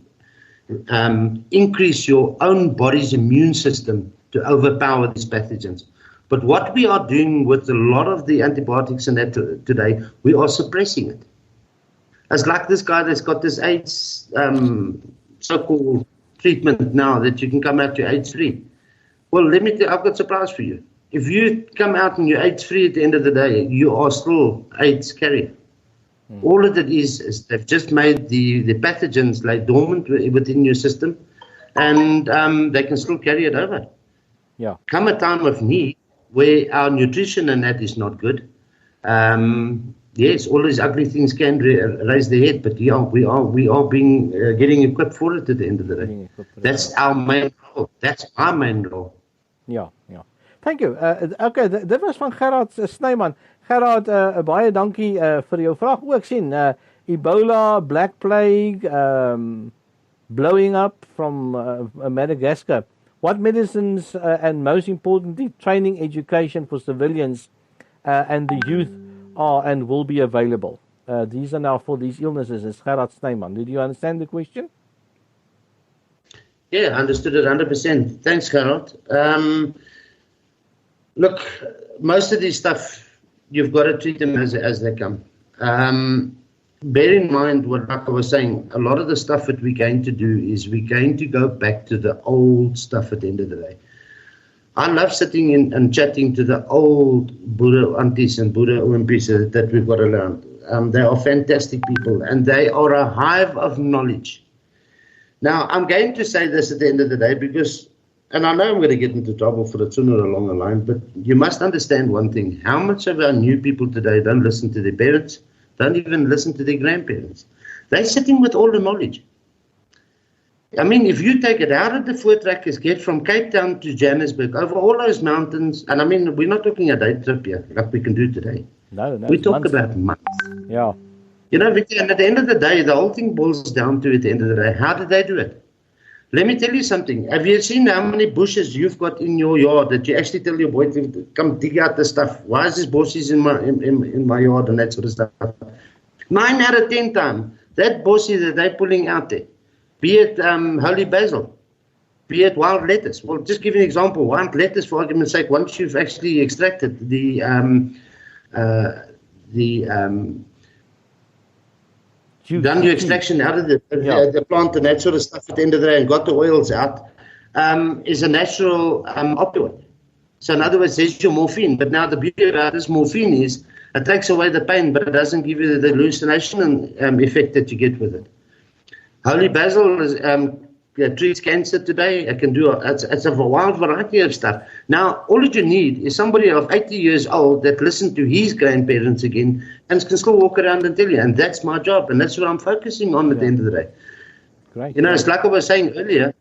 increase your own body's immune system to overpower these pathogens. But what we are doing with a lot of the antibiotics and that today, we are suppressing it. It's like this guy that's got this AIDS so-called treatment now that you can come out to AIDS-free. Well, let me tell you, I've got a surprise for you. If you come out and you're AIDS-free at the end of the day, you are still AIDS carrier. All of it is they've just made the pathogens lie dormant within your system, and they can still carry it over. Yeah. Come a time of need where our nutrition and that is not good. Yes, all these ugly things can raise their head, but yeah, we are being getting equipped for it at the end of the day. That's our main role. That's our main role. Ja. Thank you. Okay, dit was van Gerard Snyman. Gerard, baie dankie vir jou vraag. Ook sien Ebola, Black Plague, blowing up from Madagascar. What medicines and most importantly, training education for civilians and the youth are and will be available? These are now for these illnesses. It's Gerard Snyman. Did you understand the question? Yeah, understood it 100%. Thanks, Gerard. Look, most of this stuff, you've got to treat them as they come. Bear in mind what I was saying, a lot of the stuff that we're going to do is we're going to go back to the old stuff at the end of the day. I love sitting and chatting to the old Boere aunties and Boere OMPs that we've got around. They are fantastic people, and they are a hive of knowledge. Now, I'm going to say this at the end of the day because, and I know I'm going to get into trouble for it sooner along the line, but you must understand one thing. How much of our new people today don't listen to their parents, don't even listen to their grandparents? They're sitting with all the knowledge. I mean, if you take it out of the voortrekkers, get from Cape Town to Johannesburg, over all those mountains, and I mean, we're not talking a day trip here, like we can do today. No, we talk about months. Yeah. You know, Victor, and at the end of the day, the whole thing boils down to, at the end of the day, how did they do it? Let me tell you something. Have you seen how many bushes you've got in your yard that you actually tell your boy to come dig out the stuff? Why is this bushes in my yard and that sort of stuff? 9 out of 10 times, that bushy that they're pulling out there, be it holy basil, be it wild lettuce. Well, just give you an example. Wild lettuce, for argument's sake, once you've actually extracted done your extraction out of the plant and that sort of stuff at the end of the day and got the oils out, is a natural opioid. So in other words, there's your morphine. But now the beauty about this morphine is it takes away the pain, but it doesn't give you the hallucination effect that you get with it. Holy basil is, treats cancer today. It can do it's a wild variety of stuff. Now, all that you need is somebody of 80 years old that listened to his grandparents again and can still walk around and tell you. And that's my job, and that's what I'm focusing on at the end of the day. Great. You know, it's like I was saying earlier.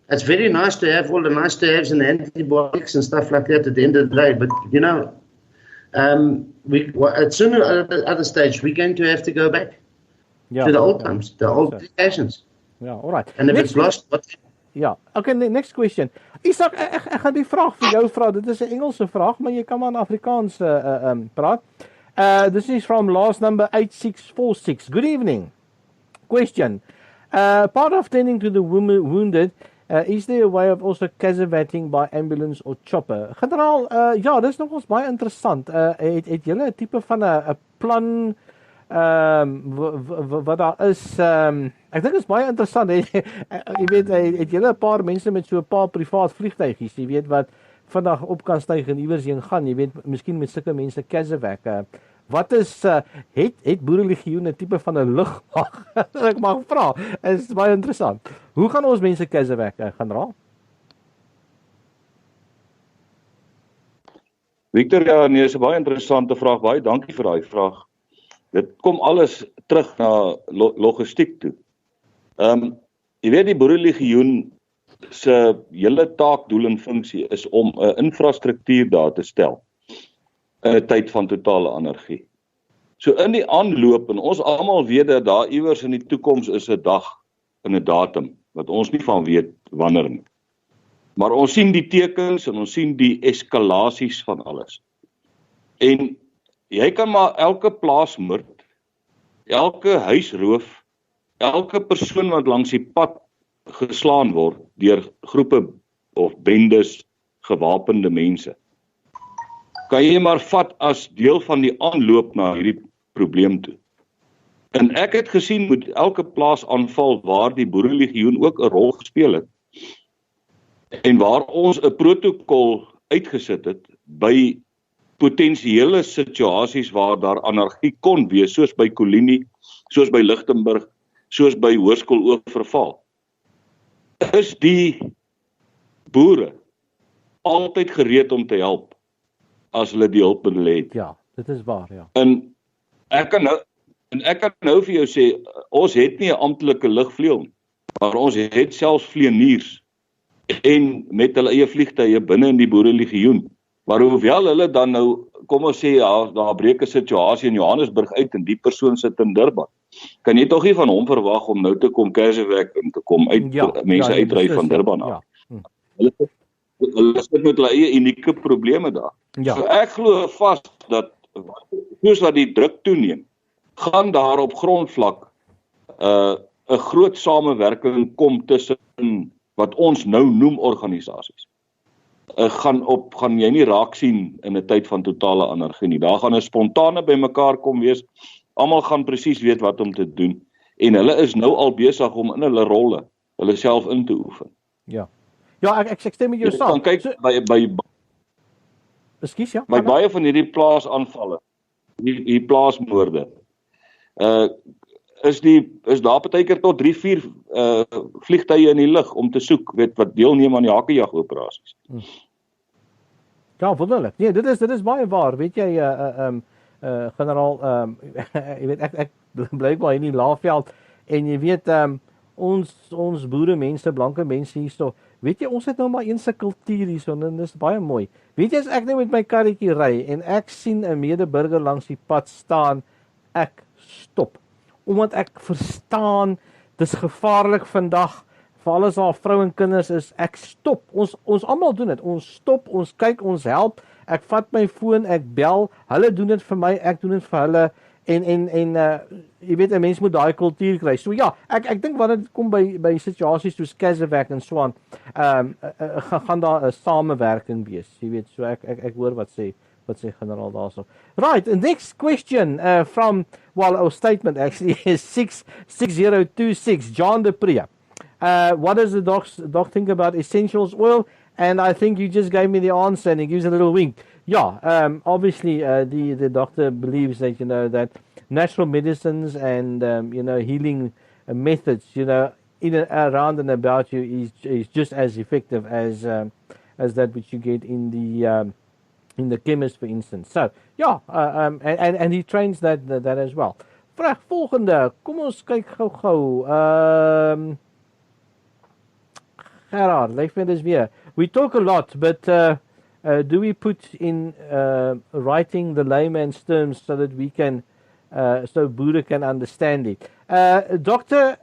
It's very nice to have all the nice to haves and the antibiotics and stuff like that at the end of the day. But you know, at sooner or at other stage, we're going to have to go back. To the old times, the old occasions. Yeah, all right. And if it's lost, what? Ja, okay, next question. Isak, ek gaan die vraag vir jou vra. Dit is 'n Engelse vraag, maar jy kan maar in Afrikaans praat. This is from last number 8646. Good evening. Question. Part of tending to the wounded Is there a way of also casavating by ambulance or chopper? Generaal, ja, dis nogals baie interessant. Het julle 'n tipe van 'n plan wat daar is? Ek dink dit is baie interessant. Jy weet, het julle 'n paar mense met so 'n paar privaat vliegtuigies, jy weet, wat vandag op kan styg en iewers heen gaan, jy weet, miskien met sulke mense casavac. Wat is het Boerelegioen 'n tipe van 'n lugmag? Ek mag vra. Is baie interessant. Hoe gaan ons mense casavac, generaal? Victor, ja, nee, is 'n baie interessante vraag. Baie dankie vir daai vraag. Dit kom alles terug na logistiek toe. Jy weet, die Boerelegioen se hele taak, doel en funksie is om 'n infrastruktuur daar te stel in 'n tyd van totale anargie. So in die aanloop, en ons almal weet dat daar iewers in die toekoms is 'n dag en 'n datum wat ons nie van weet wanneer nie. Maar ons sien die tekens en ons sien die eskalasies van alles. En jy kan maar elke plaasmoord, elke huisroof, elke persoon wat langs die pad geslaan word deur groepe of bendes gewapende mense, kan jy maar vat as deel van die aanloop na hierdie probleem toe. En ek het gesien met elke plaasaanval waar die Boerelegioen ook 'n rol gespeel het, en waar ons 'n protokol uitgesit het by potensiële situasies waar daar anargie kon wees, soos by Kolinie, soos by Lichtenburg, soos by Hoërskool Oorval, is die boere altyd gereed om te help as hulle die hulpmiddel het. Ja, dit is waar, ja. En ek kan nou vir jou sê, ons het nie 'n amptelike lugvleuel nie, maar ons het selfs vlieëniers en met hulle eie vliegtuie binne in die Boerelegioen. Maar hoewel hulle dan nou, kom ons sê, daar breek 'n situasie in Johannesburg uit en die persoon sit in Durban, kan jy tog nie van hom verwag om nou te kom casavac en te kom mense uitry van Durban af. Hulle sit met hulle eie unieke probleme daar. Ja. So ek glo vas dat soos wat die druk toeneem, gaan daar op grondvlak 'n groot samewerking kom tussen wat ons nou noem organisasies. Gaan jy nie raak sien in 'n tyd van totale anargie nie. Daar gaan 'n spontane bymekaar kom wees. Almal gaan presies weet wat om te doen en hulle is nou al besig om in hulle rolle hulle self in te oefen. Ja. Ja, ek stem met jou saam. Jy kan kyk by baie van hierdie plaasaanvalle, die plaasmoorde. Is daar partykeer tot 3-4 vliegtuie in die lug om te soek, wat deelneem aan die hakkejag-operasies. Ja, wonderlik. Nee, dit is baie waar. Weet jy, generaal, jy weet, ek bly maar in die Laagveld en jy weet, ons boere mense, blanke mense hierso, weet jy, ons het nou maar een se kultuur hierso en dit is baie mooi. Weet jy, as ek nou met my karretjie ry en ek sien 'n medeburger langs die pad staan, ek stop. Omdat ek verstaan, dis gevaarlik vandag, veral as daar vrou en kinders is, ek stop. Ons almal doen dit. Ons stop, ons kyk, ons help. Ek vat my foon, ek bel. Hulle doen dit vir my, ek doen dit vir hulle. En jy weet, 'n mens moet daai kultuur kry. So ja, ek dink wanneer dit kom by situasies soos casavac en so aan, gaan daar 'n samewerking wees. Jy weet, so ek hoor wat sê generaal daarso. Right, the next question from, our statement actually is 66026, John de Prea. What does the doc think about essentials oil? And I think you just gave me the answer and he gives a little wink. Yeah, obviously the doctor believes that, that natural medicines and, healing methods, in and around and about you is just as effective as that which you get in the chemist, for instance. So, yeah, and he trains that as well. Vraag volgende, kom ons kyk gou. Gerard, leef met ons weer. We talk a lot, but do we put in writing the layman's terms so that we can, so Buddha can understand it? Doctor,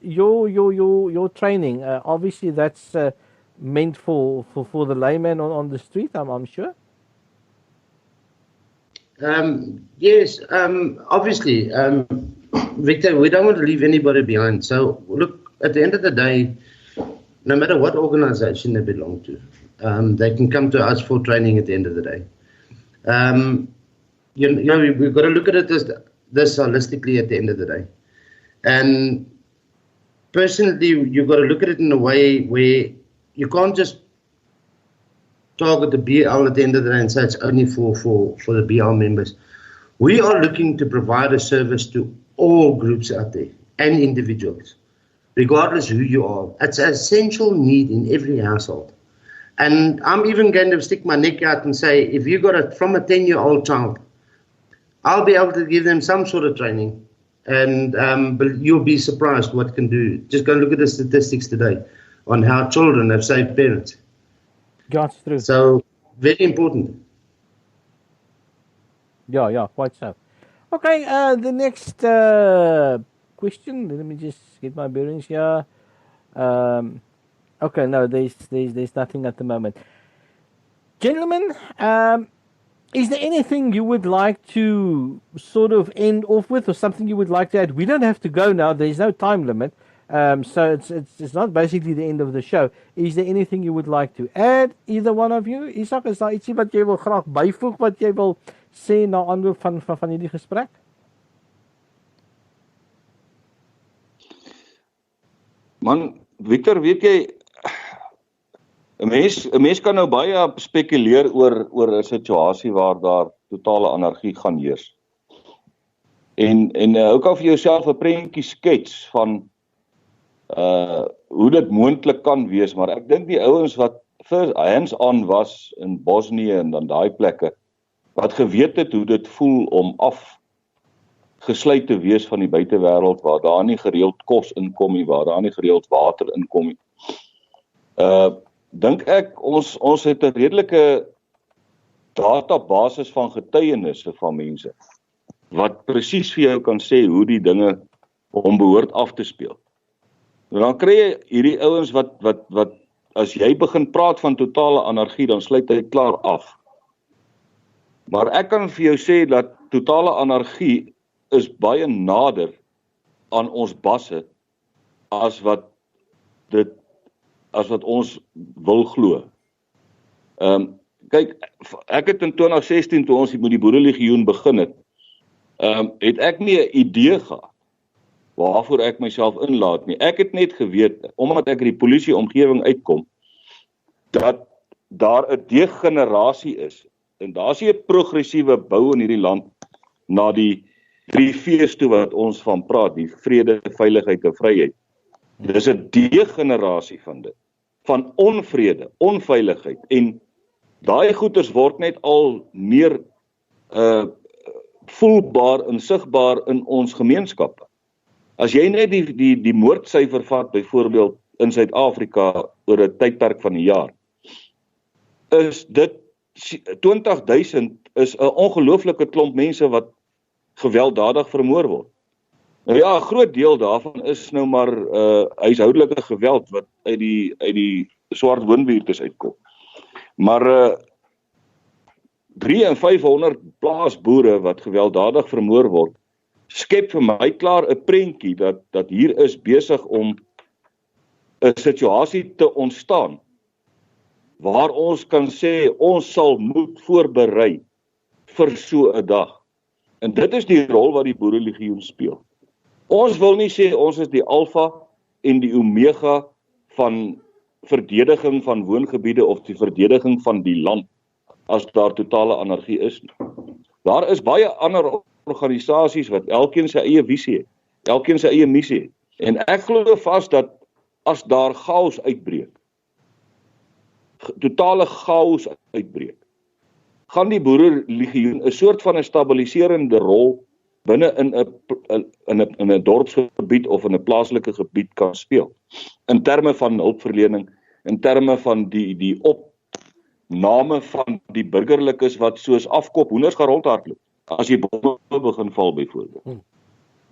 your training, obviously that's meant for the layman on the street, I'm sure. Yes, obviously, Victor, we don't want to leave anybody behind. So, look, at the end of the day, no matter what organization they belong to. They can come to us for training at the end of the day. We've got to look at it as this holistically at the end of the day. And personally, you've got to look at it in a way where you can't just target the BL at the end of the day and say it's only for the BL members. We are looking to provide a service to all groups out there and individuals, regardless who you are. It's an essential need in every household. And I'm even going to stick my neck out and say, if you got from a 10-year-old child, I'll be able to give them some sort of training. And but you'll be surprised what it can do. Just go look at the statistics today on how children have saved parents. That's true. So, very important. Yeah, quite so. Okay, the next question. Let me just get my bearings here. Okay, no, there's nothing at the moment. Gentlemen, is there anything you would like to sort of end off with, or something you would like to add? We don't have to go now. There's no time limit. So it's not basically the end of the show. Is there anything you would like to add, either one of you? Izak, is daar ietsie wat jy wil graag byvoeg, wat jy wil sê na aanloop van hierdie gesprek? Man, Victor, weet jy, 'n mens kan nou baie spekuleer oor 'n situasie waar daar totale anargie gaan heers. En ook al vir jouself 'n prentjie skets van hoe dit moontlik kan wees, maar ek dink die ouens wat first hands-on was in Bosnië en dan daai plekke, wat geweet het hoe dit voel om afgesluit te wees van die buitewêreld, waar daar nie gereeld kos inkom nie, waar daar nie gereeld water inkom nie. Dink ek, ons het 'n redelike databasis van getuienisse van mense, wat presies vir jou kan sê hoe die dinge onbehoort af te speel. En dan kry jy hierdie ouens wat as jy begin praat van totale anargie, dan sluit hy klaar af. Maar ek kan vir jou sê dat totale anargie is baie nader aan ons basse as wat ons wil glo. Kyk, ek het in 2016 toe ons met die Boerelegioen begin het ek nie 'n idee gehad waarvoor ek myself inlaat nie. Ek het net geweet, omdat ek in die polisie omgewing uitkom, dat daar 'n degenerasie is. En daar's nie 'n progressiewe bou in hierdie land na die 3 V's toe wat ons van praat, die vrede, veiligheid en vryheid. Dis 'n degenerasie van dit, van onvrede, onveiligheid, en daai goeters word net al meer voelbaar en sigbaar in ons gemeenskappe. As jy net die moordsyfer vat, byvoorbeeld in Suid-Afrika oor 'n tydperk van 'n jaar, is dit 20.000 is 'n ongelooflike klomp mense wat gewelddadig vermoor word. Nou ja, 'n groot deel daarvan is nou maar huishoudelike geweld wat uit die swart woonbuurtes uitkom. Maar 300 en 500 plaasboere wat gewelddadig vermoor word, skep vir my klaar 'n prentjie dat hier is besig om 'n situasie te ontstaan waar ons kan sê ons sal moet voorberei vir so 'n dag. En dit is die rol wat die Boerelegioen speel. Ons wil nie sê ons is die alfa en die omega van verdediging van woongebiede of die verdediging van die land as daar totale anargie is nie. Daar is baie ander organisasies wat elkeen sy eie visie het, elkeen sy eie missie het. En ek glo vas dat as daar chaos uitbreek, totale chaos uitbreek, gaan die Boerelegioen 'n soort van 'n stabiliserende rol binne in 'n dorpsgebied of in 'n plaaslike gebied kan speel. In terme van hulpverlening, in terme van die opname van die burgerlikes wat soos afkop hoenders gaan rondhardloop as jy bomme begin val byvoorbeeld.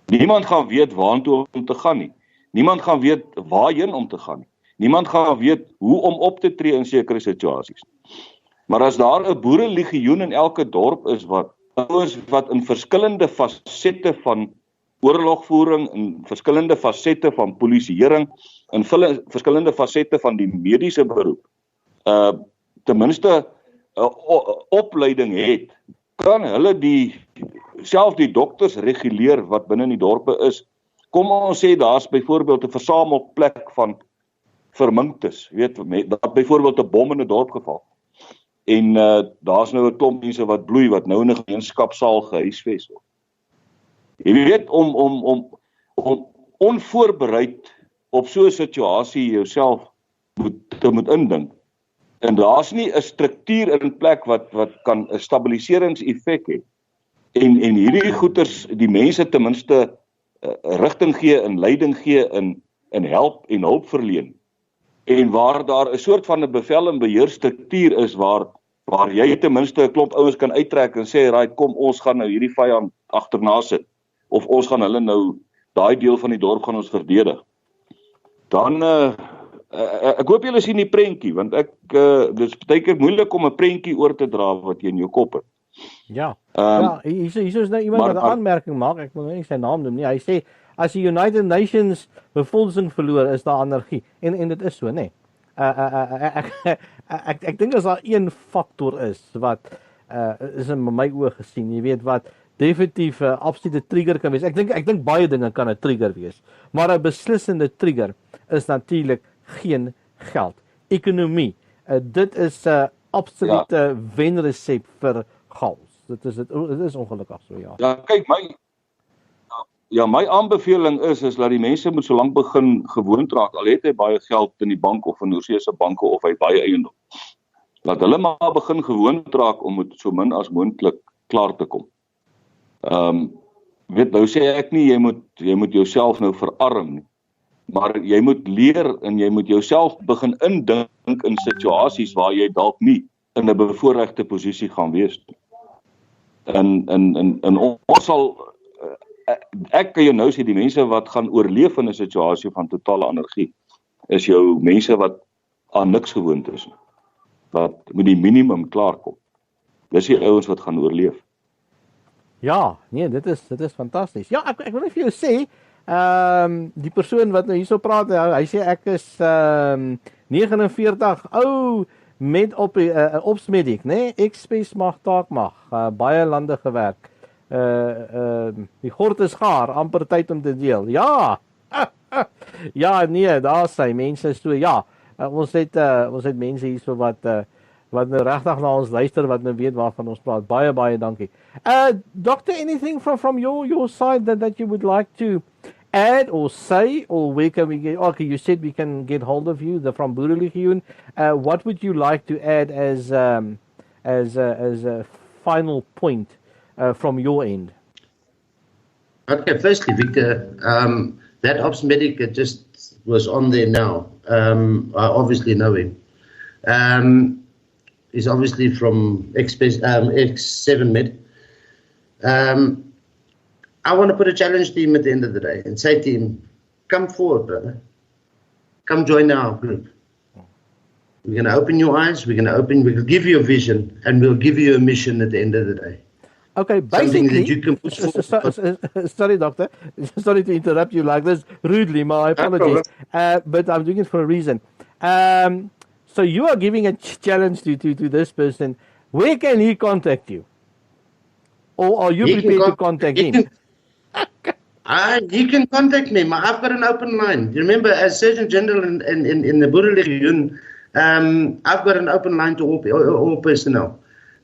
Niemand gaan weet waartoe om te gaan nie. Niemand gaan weet waarheen om te gaan nie. Niemand gaan weet hoe om op te tree in sekere situasies. Maar as daar 'n Boerelegioen in elke dorp is wat ouens wat in verskillende fasette van oorlogvoering, in verskillende fasette van polisieering, in verskillende fasette van die mediese beroep, ten minste opleiding het, kan hulle self die dokters reguleer wat binne in die dorpe is. Kom ons sê, daar's byvoorbeeld 'n versamelplek van verminktes, dat byvoorbeeld 'n bom in 'n dorp geval. En daar's nou 'n klomp mense wat bloei, wat nou in 'n gemeenskapsaal gehuisves word. Jy weet, om onvoorbereid op so 'n situasie jouself moet indink. En daar's nie 'n struktuur in plek wat kan 'n stabiliseringseffek hê. En hierdie goeters, die mense ten minste rigting gee en leiding gee in help en hulp verleen. En waar daar 'n soort van 'n bevel en beheer struktuur is waar jy ten minste 'n klomp ouens kan uittrek en sê, right, kom, ons gaan nou hierdie vyand agterna sit. Of ons gaan hulle nou, daai deel van die dorp gaan ons verdedig. Dan, ek hoop julle sien die prentjie, want dit is baie keer moeilik om 'n prentjie oor te dra wat jy in jou kop het. Ja, hier is nou iemand wat 'n aanmerking maak, ek wil nie sy naam noem nie. Hy sê, as die United Nations befondsing verloor, is daar anargie. En dit is so, nee. Ek dink as daar een faktor is wat is in my oë gesien, jy weet wat definitief 'n absolute trigger kan wees. Ek dink baie dinge kan 'n trigger wees, maar 'n beslissende trigger is natuurlik geen geld. Ekonomie, dit is 'n absolute wenresep vir chaos. Dit is ongelukkig so, ja. Ja, kyk, my aanbeveling is dat die mense moet so lank begin gewoond raak, al het hy baie geld in die bank of in oorsese banke of hy baie eiendom. Laat hulle maar begin gewoond raak om met so min as moontlik klaar te kom. Nou sê ek nie jy moet jouself nou verarm nie, maar jy moet leer en jy moet jouself begin indink in situasies waar jy dalk nie in 'n bevoorregte posisie gaan wees nie. En ons sal, ek kan jou nou sê, die mense wat gaan oorleef in 'n situasie van totale anargie, is jou mense wat aan niks gewoond is, wat met die minimum klaarkom. Dis die ouens wat gaan oorleef. Ja, nee, dit is fantasties. Ja, ek wil net vir jou sê, die persoon wat nou hierso praat, hy sê ek is 49, met opsmedic, né? Ek-spes mag taak mag, baie lande gewerk. Die gord is gaar, amper tyd om te deel. Ja. Ja, nee, daar sê mense so, ja. Ons het mense hierso wat nou regtig na ons luister, wat nou weet waarvan ons praat. Baie dankie. Doctor, anything from your side that you would like to add or say, or where can we get? Okay, you said we can get hold of you from Boerelegioen. What would you like to add as a final point from your end? Okay, firstly, Victor, that ops medic just was on there now. I obviously know him. He's obviously from X7 Med. I want to put a challenge to him at the end of the day and say to him, come forward, brother. Come join our group. We're going to open your eyes, we'll give you a vision, and we'll give you a mission at the end of the day. Okay, basically, that you can sorry, doctor. Sorry to interrupt you like this rudely, my apologies. But I'm doing it for a reason. So you are giving a challenge to this person. Where can he contact you? Or are you prepared to contact him? He can contact me. I've got an open line. You remember, as Surgeon General in the Boerelegioen, I've got an open line to all personnel.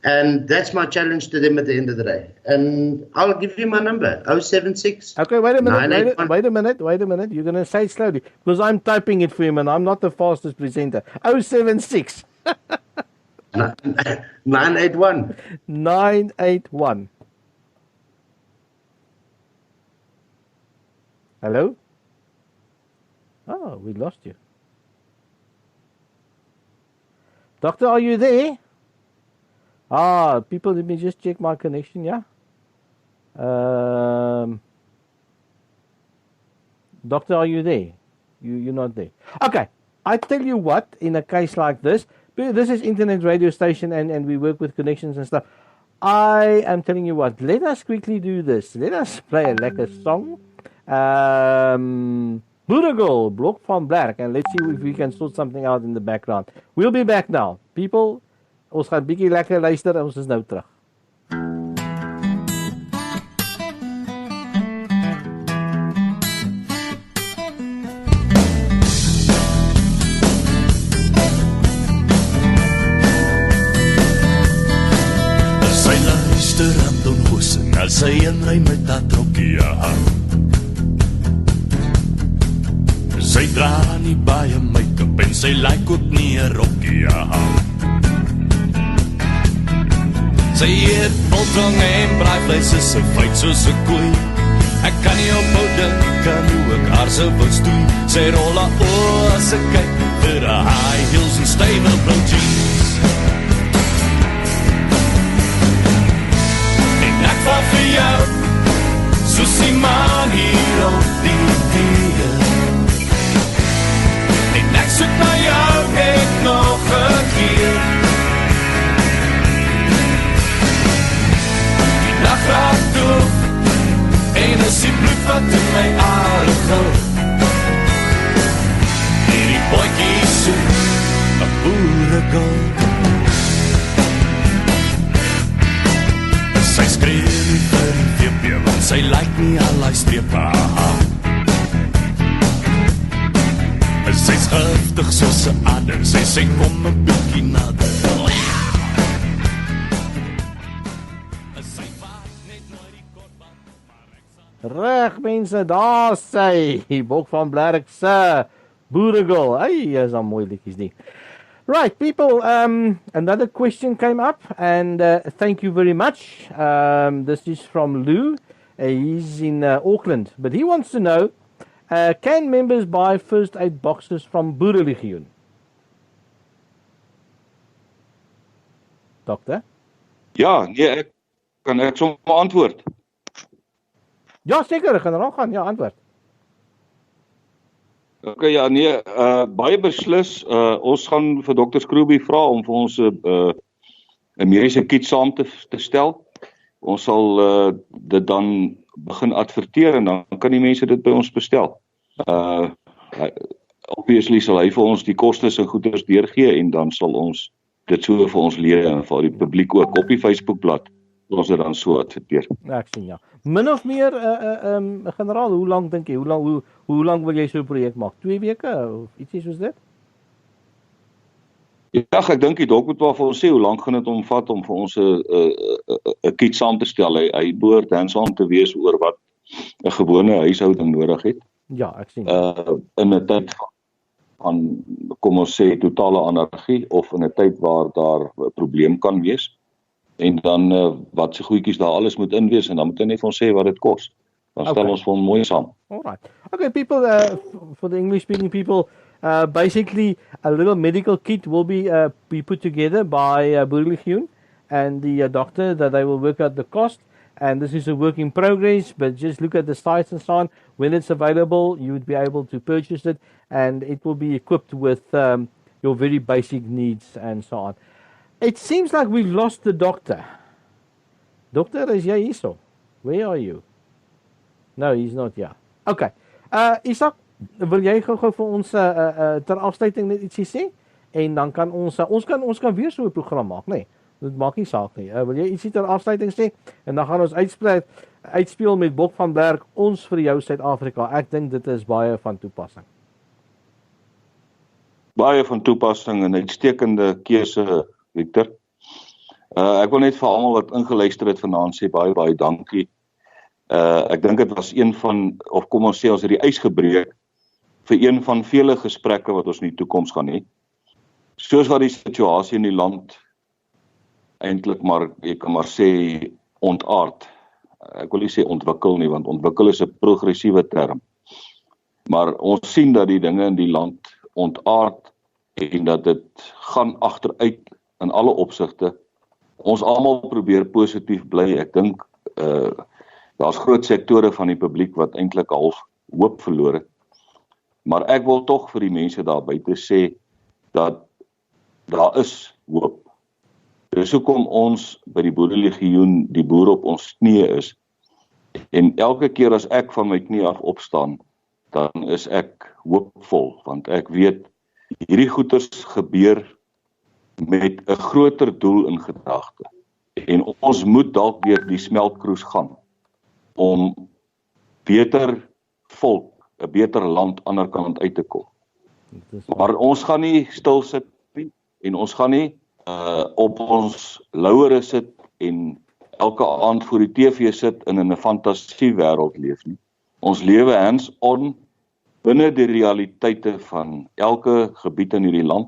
And that's my challenge to them at the end of the day. And I'll give you my number, 076. Okay, wait a minute. You're going to say it slowly, because I'm typing it for him and I'm not the fastest presenter. 076. 981. 981. Hello? Oh, we lost you. Doctor, are you there? People, let me just check my connection, yeah? Doctor, are you there? You're not there. Okay, I tell you what, in a case like this is internet radio station and we work with connections and stuff. I am telling you what, let us quickly do this. Let us play a lekker song. Boerelegioen, Blok van Blerk, and let's see if we can sort something out in the background. We'll be back now. People, ons gaan bietjie lekker luister en ons is nou terug. Sy inry met dat trokkie aan. Sy dra nie baie make-up en sy lyk ook nie 'n rokkie aan. Sy eet biltong en braaivleis is sy feit soos 'n koei. Ek kan nie ophou dink aan hoe ek haar sou wil stoei. Sy rol haar oë as ek kyk vir haar high heels en stywe blou jeans. Val vir jou, soos die maan hier op die weer. En ek soek na jou net nog 'n keer. Die nacht raak toe, en is die bloed wat in my are gul. En die bootjie soek, 'n boerelegioen. Sy skreeu nie vir die VP, want sy lyk nie al die strepe aan. Sy's giftig soos 'n adder, sy sê kom 'n bietjie nader. Reg mense, daar sy, Blok van Blerk se Boerelegioen. Hey, is al mooi liedjies nie. Right, people, another question came up, and thank you very much. This is from Lou. He's in Auckland, but he wants to know, can members buy first aid boxes from Boerelegioen? Dokter? Ja, nee, ek sommer antwoord. Ja, seker, generaal gaan, ja, antwoord. Okay, ja, nee, baie beslis, ons gaan vir Dr. Scrooby vra om vir ons 'n mediese kit saam te stel. Ons sal dit dan begin adverteer en dan kan die mense dit by ons bestel. Obviously sal hy vir ons die kostes en goederes deurgee en dan sal ons dit so vir ons lede en vir die publiek ook op die Facebookblad ons dit dan so adverteer. Ja, ek sien ja. Min of meer, generaal, hoe lank dink jy? Hoe lank wil jy so 'n projek maak? 2 weke of ietsie soos dit? Ja, ek dink die dokter moet wel vir ons sê hoe lank gaan dit omvat om vir ons 'n kit saam te stel. Hy behoort hands-on te wees oor wat 'n gewone huishouding nodig het. Ja, ek sien. In 'n tyd van kom ons sê totale anargie of in 'n tyd waar daar 'n probleem kan wees. En dan wat se goedjies daar alles moet inwees en dan moet hy net vir ons sê wat dit kos. Dan stel ons vir hom mooi saam. Alright. Okay, people, for the English-speaking people, basically a little medical kit will be put together by Boerelegioen and the doctor that they will work out the cost. And this is a work in progress, but just look at the sites and so on. When it's available, you would be able to purchase it, and it will be equipped with your very basic needs and so on. It seems like we've lost the doctor. Doctor, is jy hierso? Where are you? No, he's not here. Okay. Izak, wil jy gou vir ons ter afsluiting net ietsie sê? En dan kan ons kan weer so 'n program maak, nê? Nee, dit maak nie saak nie. Wil jy ietsie ter afsluiting sê? En dan gaan ons uitspeel met Blok van Blerk, ons vir jou Suid-Afrika. Ek dink dit is baie van toepassing. Baie van toepassing en uitstekende keuse, Victor. Ek wil net vir almal wat ingeluister het vanaand sê baie dankie. Ek dink dit was een van, of kom ons sê ons het die ys gebreek vir een van vele gesprekke wat ons in die toekoms gaan hê. Soos wat die situasie in die land eintlik maar, ek kan maar sê, ontaard. Ek wil nie sê ontwikkel nie, want ontwikkel is 'n progressiewe term. Maar ons sien dat die dinge in die land ontaard en dat dit gaan agteruit in alle opsigte. Ons almal probeer positief bly. Ek dink daar's groot sektore van die publiek wat eintlik half hoop verloor het. Maar ek wil tog vir die mense daar buite sê dat daar is hoop. Dis hoekom ons by die Boerelegioen die boere op ons knieë is. En elke keer as ek van my knie af opstaan, dan is ek hoopvol, want ek weet hierdie goeters gebeur met 'n groter doel in gedagte. En ons moet dalk weer die smeltkroes gaan om beter volk, 'n beter land aan die ander kant uit te kom. Maar ons gaan nie stil sit nie en ons gaan nie op ons lauwere sit en elke aand voor die TV sit en in 'n fantasiewêreld leef nie. Ons lewe hands-on binne die realiteite van elke gebied in hierdie land.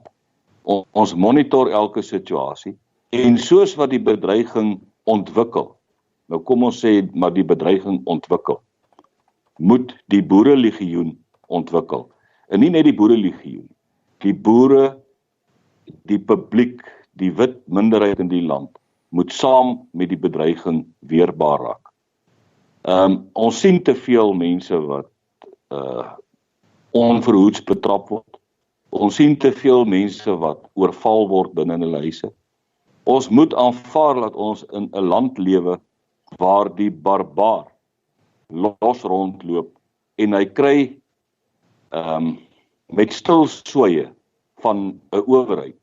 Ons monitor elke situasie en soos wat die bedreiging ontwikkel, nou kom ons sê maar die bedreiging ontwikkel, moet die Boerelegioen ontwikkel. En nie net die Boerelegioen, die boere, die publiek, die wit minderheid in die land, moet saam met die bedreiging weerbaar raak. Ons sien te veel mense wat onverhoeds betrap word. Ons sien te veel mense wat oorval word binne hulle huise. Ons moet aanvaar dat ons in 'n land lewe waar die barbaar los rondloop en hy kry met stil sweye van 'n owerheid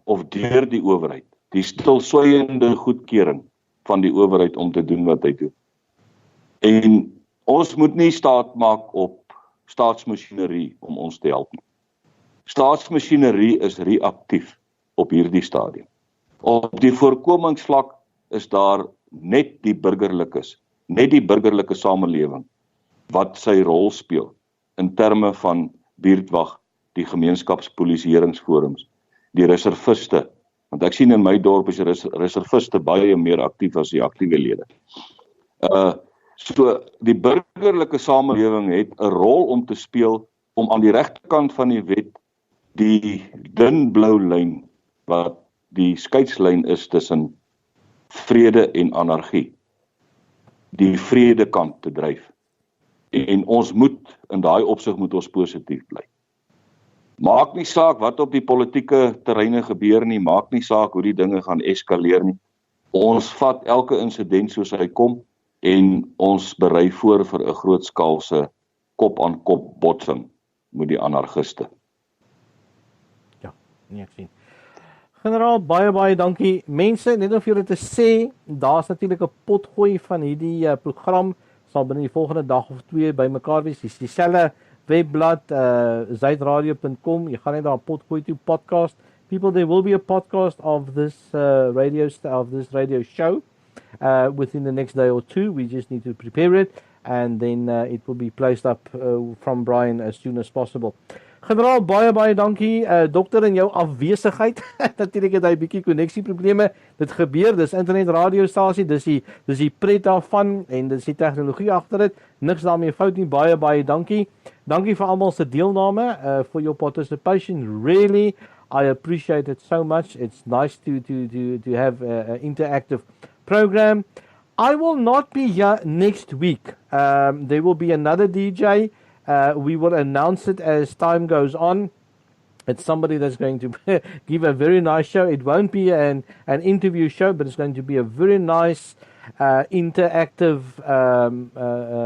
of deur die owerheid, die stilswyende goedkeuring van die owerheid om te doen wat hy doen. En ons moet nie staat maak op staatsmasjinerie om ons te help nie. Staatsmasjinerie is reaktief op hierdie stadium. Op die voorkomingsvlak is daar net die burgerlike samelewing wat sy rol speel in terme van buurtwag, die gemeenskapspolisieeringsforums, die reserviste, want ek sien in my dorp is die reserviste baie meer aktief as die aktiewe lede. So die burgerlike samelewing het 'n rol om te speel om aan die regterkant van die wet die dun blou lyn wat die skeidslyn is tussen vrede en anargie, die vredekant te dryf. En ons moet, in daai opsig moet ons positief bly. Maak nie saak wat op die politieke terreine gebeur nie, maak nie saak hoe die dinge gaan eskaleer nie. Ons vat elke insident soos hy kom en ons berei voor vir 'n grootskaalse kop-aan-kop botsing met die anarchiste. Ja, nee, ek sien. Generaal, baie dankie. Mense, net om vir julle te sê, daar's natuurlik 'n potgooi van hierdie program, sal binne die volgende dag of 2 bymekaar wees. Dis dieselfde webblad, zuidradio.com. Jy gaan net daar potgooi toe podcast. People, there will be a podcast of this radio show within the next day or 2. We just need to prepare it, and then it will be placed up from Brian as soon as possible. Generaal, baie dankie. Dokter, in jou afwesigheid, natuurlik het hy 'n bietjie koneksieprobleme. Dit gebeur, dis internet radiostasie, dis die pret daarvan en dis die tegnologie agter dit. Niks daarmee fout nie. Baie dankie. Dankie vir almal se deelname, for your participation. Really, I appreciate it so much. It's nice to have an interactive program. I will not be here next week. There will be another DJ. We will announce it as time goes on. It's somebody that's going to give a very nice show. It won't be an interview show, but it's going to be a very nice interactive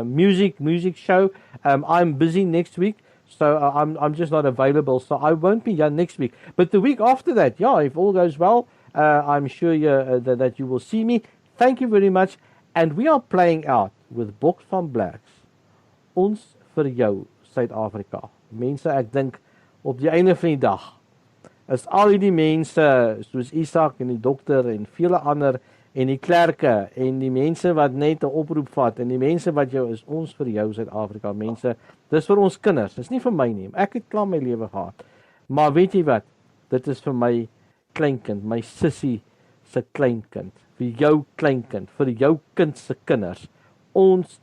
music show. I'm busy next week, so I'm just not available. So I won't be here next week. But the week after that, yeah, if all goes well, I'm sure that you will see me. Thank you very much. And we are playing out with Boks van Blacks. Ons vir jou, Suid-Afrika. Mense, ek dink, op die einde van die dag, is al die mense, soos Izak en die dokter en vele ander, en die klerke, en die mense wat net 'n oproep vat, en die mense wat jou is, ons vir jou, Suid-Afrika, mense, dis vir ons kinders, dis nie vir my nie, ek het klaar my lewe gehad, maar weet jy wat, dit is vir my kleinkind, my sussie se kleinkind, vir jou kleinkind, vir jou kind se kinders, ons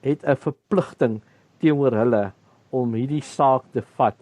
het 'n verpligting teenoor hulle om hierdie saak te vat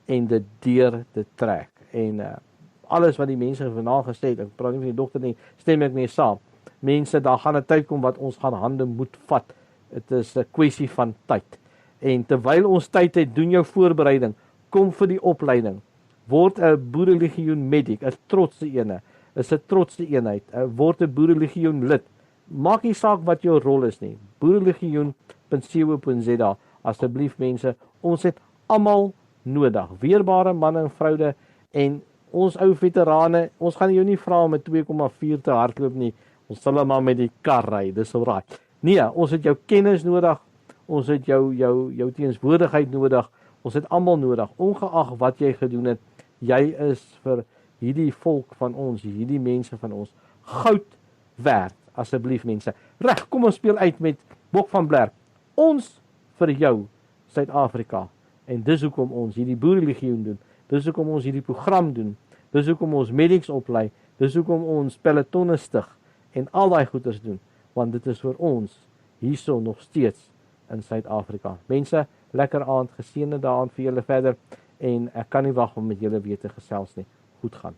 en dit deur te trek. En alles wat die mense vanaand gesê het, ek praat nie van die dokter nie, stem ek mee saam. Mense, daar gaan 'n tyd kom wat ons gaan hande moet vat. Dit is 'n kwessie van tyd. En terwyl ons tyd het, doen jou voorbereiding, kom vir die opleiding, word 'n Boerelegioen medic, 'n trotse ene. is 'n trotse eenheid. Word 'n Boerelegioen lid. Maak nie saak wat jou rol is nie. Boerelegioen.co.za. Asseblief mense, ons het almal nodig. Weerbare manne en vroude en ons ou veterane, ons gaan jou nie vra om met 2,4 te hardloop nie. Ons sal maar met die kar ry. Dis alraai. Nee, ons het jou kennis nodig. Ons het jou teenswoordigheid nodig. Ons het almal nodig, ongeag wat jy gedoen het. Jy is vir hierdie volk van ons, hierdie mense van ons, goud werd, asseblief mense. Reg, kom ons speel uit met Bok van Blerk. Ons vir jou, Suid-Afrika. En dis hoekom ons hierdie Boerelegioen doen. Dis hoekom ons hierdie program doen. Dis hoekom ons medics oplei. Dis hoekom ons pelotonne stig en al daai goeders doen, want dit is vir ons hierso nog steeds in Suid-Afrika. Mense, lekker aand, geseënde dae aan vir julle verder en ek kan nie wag om met julle weer te gesels nie. Goed gaan.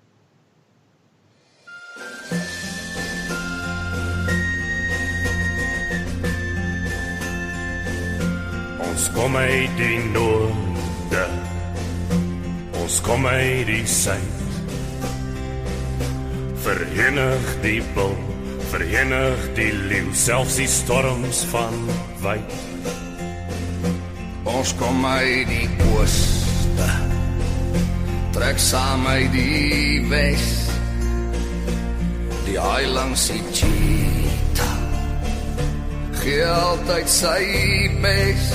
Ons kom uit die noorde, ons kom uit die suid. Verenig die bil, verenig die leeu, selfs die storms van wyd. Ons kom uit die ooste, trek saam uit die wes. Die haai langs die cheetah, gee altyd sy bes.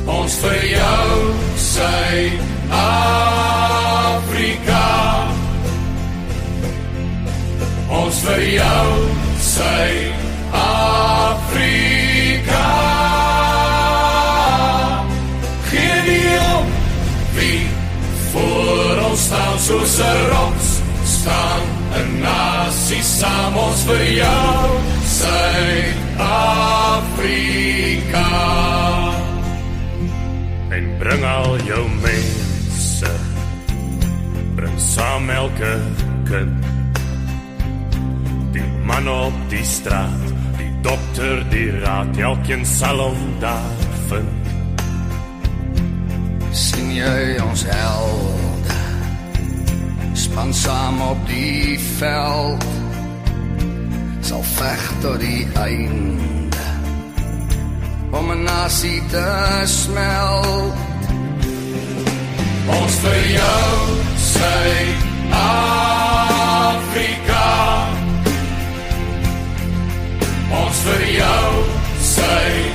Ons vir jou, Suid-Afrika. Ons vir jou, Suid-Afrika. Geen nie om wie voor ons staan, soos 'n rots staan 'n nasie saam. Ons vir jou, Suid-Afrika. En bring al jou mense, bring saam elke kind. Die man op die straat, die dokter, die raad, elkeen sal hom daar vind. Sien jy ons helde, span saam op die veld, sal veg tot die einde, om 'n nasie te smelt. Ons vir jou, Suid-Afrika. Ons vir jou, Suid-Afrika.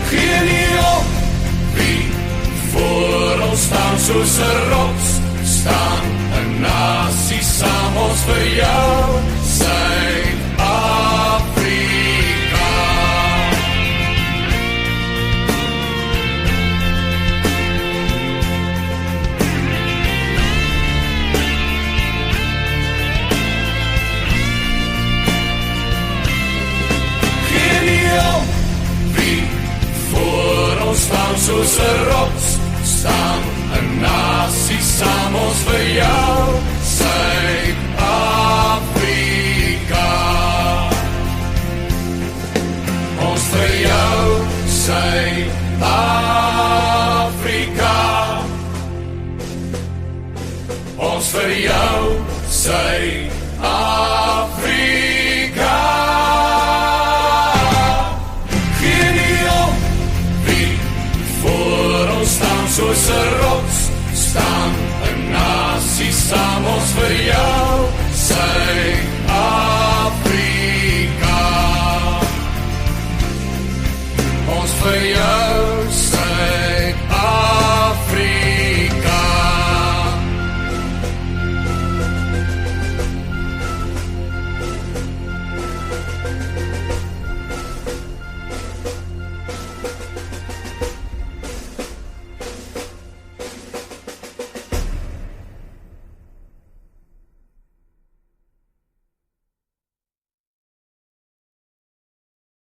Geen nie om wie voor ons staan, soos 'n rots staan 'n nasie saam. Ons vir jou, Suid-Afrika. Geen nie om wie voor ons staan, soos 'n rots staan 'n nasie saam. Ons vir jou, Suid-Afrika. Ons vir jou, Suid-Afrika. Ons vir jou, Suid-Afrika. Geen nie om wie voor ons staan, soos 'n rots staan 'n nasie saam. Ons vir jou, Suid-Afrika. Ons vir jou,